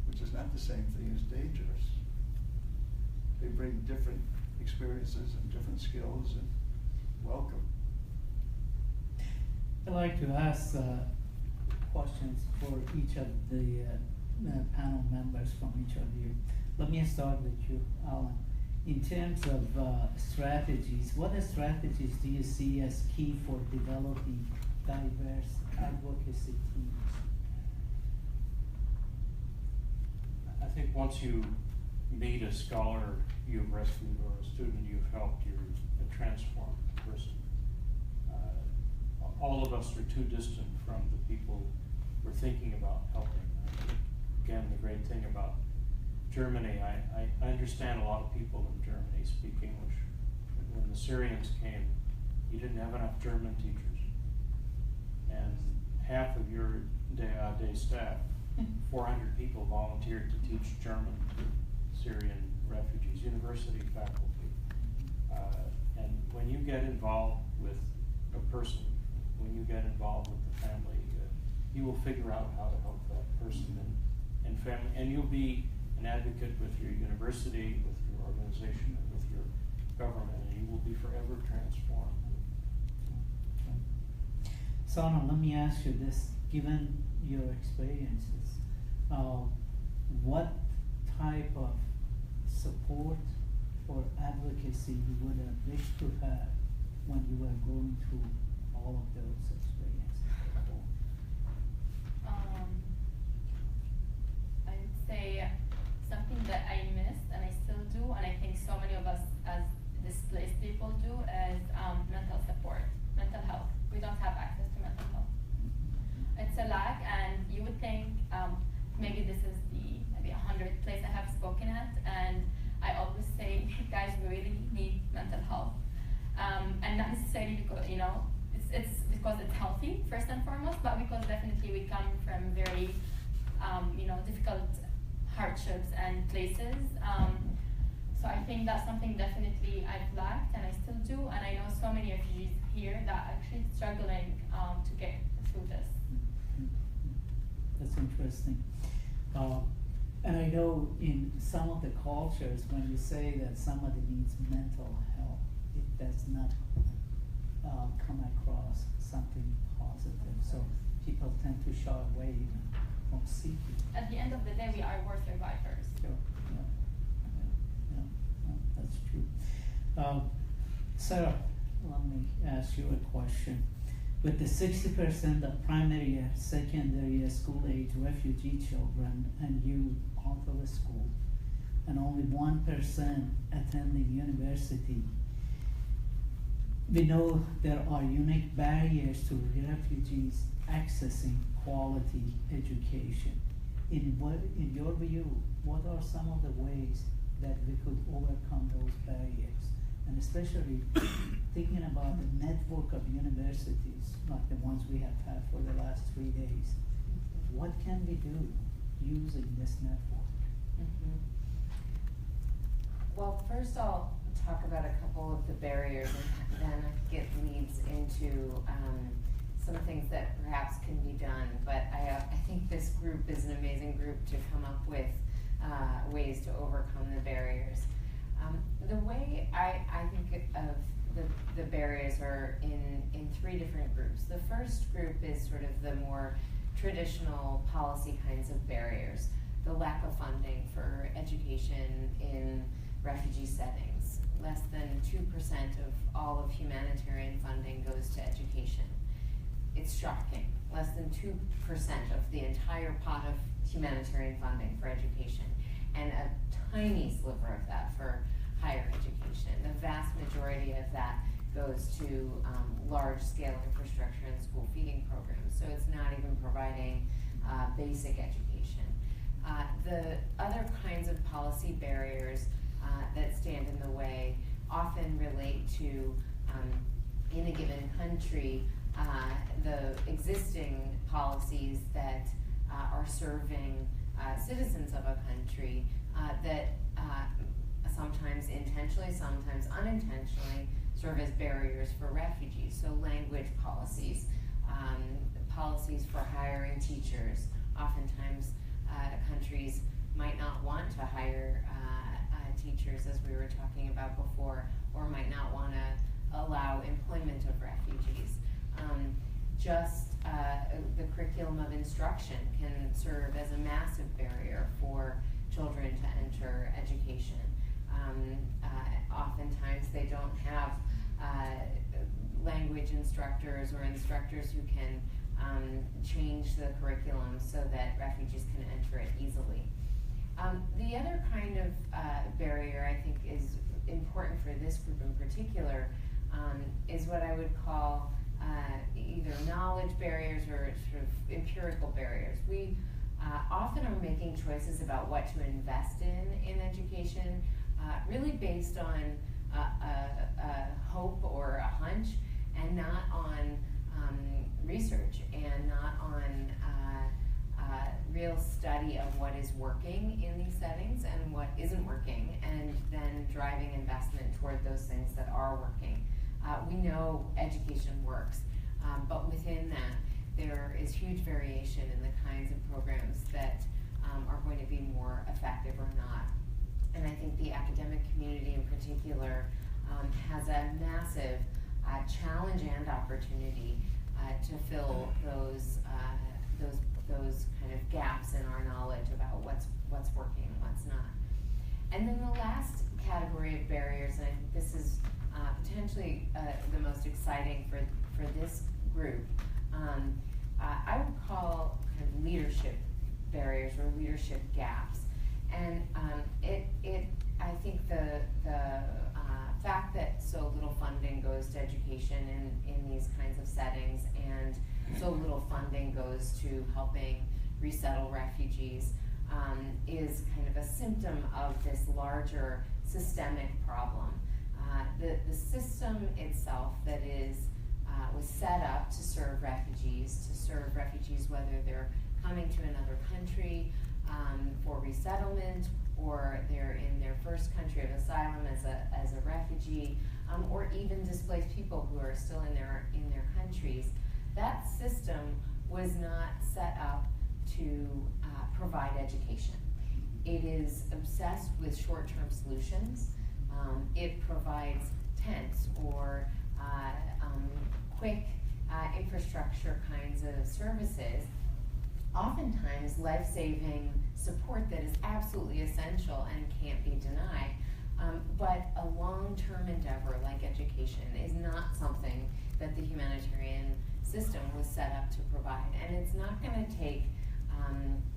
which is not the same thing as dangerous. They bring different experiences and different skills, and welcome. I'd like to ask questions for each of the panel members from each of you. Let me start with you, Allan. In terms of strategies, what strategies do you see as key for developing diverse advocacy teams? I think once you meet a scholar you've rescued or a student you've helped, you're a transformed person. All of us are too distant from the people we're thinking about helping. Again, the great thing about Germany, I understand a lot of people in Germany speak English. When the Syrians came, you didn't have enough German teachers. And half of your DAAD staff, 400 people volunteered to teach German to Syrian refugees, university faculty. And when you get involved with a person, when you get involved with the family, you will figure out how to help that person and family, and you'll be an advocate with your university, with your organization, and with your government, and you will be forever transformed. Sana, let me ask you this, given your experiences, what type of support or advocacy you would have wished to have when you were going through all of those experiences? I would say something that I missed and I still do, and I think so many of us as displaced people do, is mental support, mental health. We don't have access to mental health. It's a lack, and you would think maybe this is the maybe 100th place I have spoken at, and I always say, guys, we really need mental health, and not necessarily because it's because it's healthy, first and foremost, but because definitely we come from very, difficult hardships and places. So I think that's something definitely I've lacked, and I still do, and I know so many refugees here that are actually struggling to get through this. That's interesting. And I know in some of the cultures, when you say that somebody needs mental help, it does not come across something positive. So people tend to shy away even from seeking. At the end of the day, we are war survivors. Sure. Yeah. That's true. Sarah, let me ask you a question. With the 60% of primary and secondary school-age refugee children and youth out of school, and only 1% attending university, we know there are unique barriers to refugees accessing quality education. In your view, what are some of the ways that we could overcome those barriers? And especially thinking about the network of universities, like the ones we have had for the last 3 days. What can we do using this network? Mm-hmm. Well, first I'll talk about a couple of the barriers, and then I think it leads into some things that perhaps can be done. But I think this group is an amazing group to come up with ways to overcome the barriers. The way I think of the barriers are in three different groups. The first group is sort of the more traditional policy kinds of barriers. The lack of funding for education in refugee settings. Less than 2% of all of humanitarian funding goes to education. It's shocking. Less than 2% of the entire pot of humanitarian funding for education, and a tiny sliver of that for higher education. The vast majority of that goes to large-scale infrastructure and school feeding programs, so it's not even providing basic education. The other kinds of policy barriers that stand in the way often relate to, in a given country, the existing policies that are serving citizens of a country that sometimes intentionally, sometimes unintentionally, serve as barriers for refugees. So language policies, policies for hiring teachers. Oftentimes countries might not want to hire teachers, as we were talking about before, or might not want to allow employment of refugees. The curriculum of instruction can serve as a massive barrier for children to enter education. Oftentimes they don't have language instructors or instructors who can change the curriculum so that refugees can enter it easily. The other kind of barrier I think is important for this group in particular is what I would call either knowledge barriers or sort of empirical barriers. We often are making choices about what to invest in education, really based on hope or a hunch, and not on research, and not on real study of what is working in these settings and what isn't working, and then driving investment toward those things that are working. We know education works, but within that, there is huge variation in the kinds of programs that are going to be more effective or not. And I think the academic community in particular has a massive challenge and opportunity to fill those kind of gaps in our knowledge about what's working and what's not. And then the last category of barriers, and I think this is potentially the most exciting for this group, I would call kind of leadership barriers or leadership gaps. And I think the fact that so little funding goes to education in these kinds of settings, and so little funding goes to helping resettle refugees, is kind of a symptom of this larger systemic problem. The system itself that was set up out to serve refugees whether they're coming to another country for resettlement, or they're in their first country of asylum as a refugee, or even displaced people who are still in their countries. That system was not set up to provide education. It is obsessed with short-term solutions. It provides tents or quick infrastructure kinds of services, oftentimes life-saving support that is absolutely essential and can't be denied. But a long-term endeavor like education is not something that the humanitarian system was set up to provide. And it's not going to take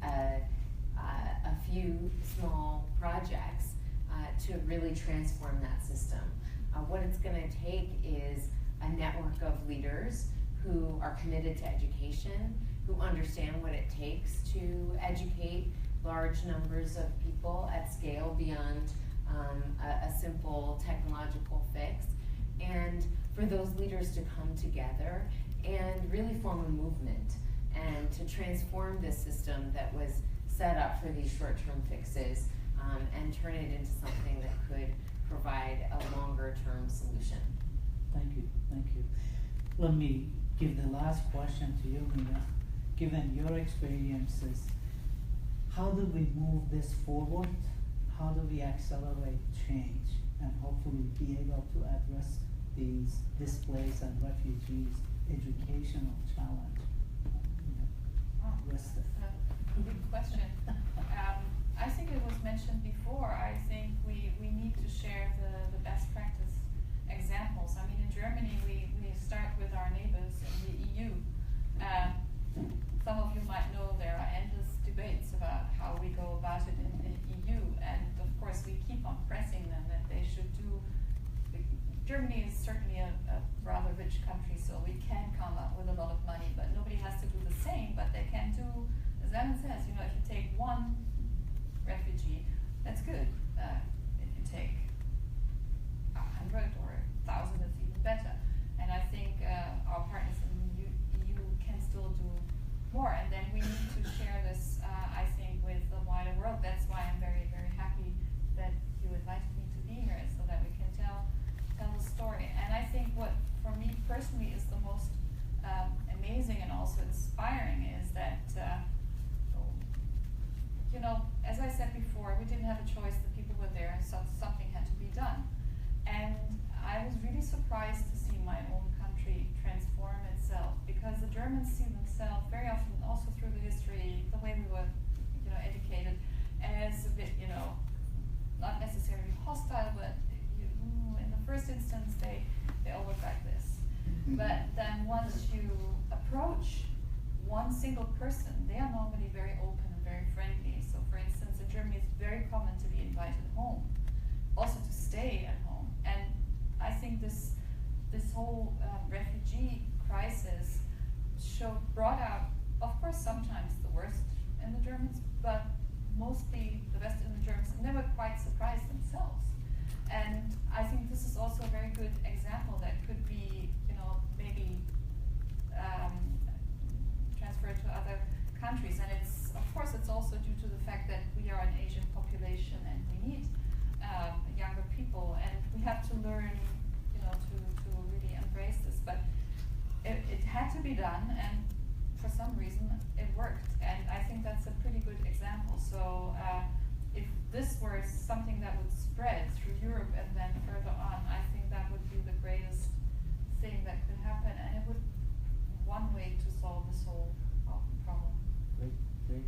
a few small projects to really transform that system. What it's going to take is a network of leaders who are committed to education, who understand what it takes to educate large numbers of people at scale beyond a simple technological fix, and for those leaders to come together and really form a movement and to transform this system that was set up for these short-term fixes and turn it into something that could provide a longer-term solution. Thank you, thank you. Let me give the last question to you, Mina. Given your experiences, how do we move this forward? How do we accelerate change and hopefully be able to address these displaced and refugees' educational challenge? Good question. I think it was mentioned before. I think we need to share the best practice examples. I mean, in Germany, we start with our neighbors in the EU. Some of you might know there are endless debates about how we go about it in the EU, and of course we keep on pressing them that they should do. Germany is certainly a rather rich country, so we can come up with a lot of money, but nobody has to do the same. But they can do, as Allan says, if you take one refugee, that's good. If you take 100 or 1,000, it's even better. And I think our partners in the EU can still do more. And then we need to share this, I think, with the wider world. That's why I'm very, very happy that you invited me to be here, so that we can tell the story. And I think what, for me personally, is the most amazing and also inspiring is that, as I said before, we didn't have a choice. The people were there, so something had to be done. And I was really surprised to see my own country transform itself, because the Germans see themselves very often, also through the history, the way we were, educated, as a bit, not necessarily hostile, but in the first instance, they all look like this. But then once you approach one single person, they are normally very open and very friendly. So for instance, in Germany, it's very common to be invited home, also to stay at home. And I think this whole refugee crisis brought out, of course, sometimes the worst in the Germans, but mostly the best in the Germans never quite surprised themselves. And I think this is also a very good example that could be, maybe transferred to other countries. And of course, it's also due to the fact that we are an Asian population and we need younger people, and we have to learn, to really embrace this. But it had to be done, and for some reason it worked. And I think that's a pretty good example. So if this were something that would spread through Europe and then further on, I think that would be the greatest thing that could happen, and it would one way to solve this whole problem. Great.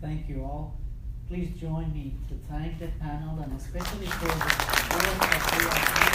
Thank you all. Please join me to thank the panel, and especially for the work that we are doing.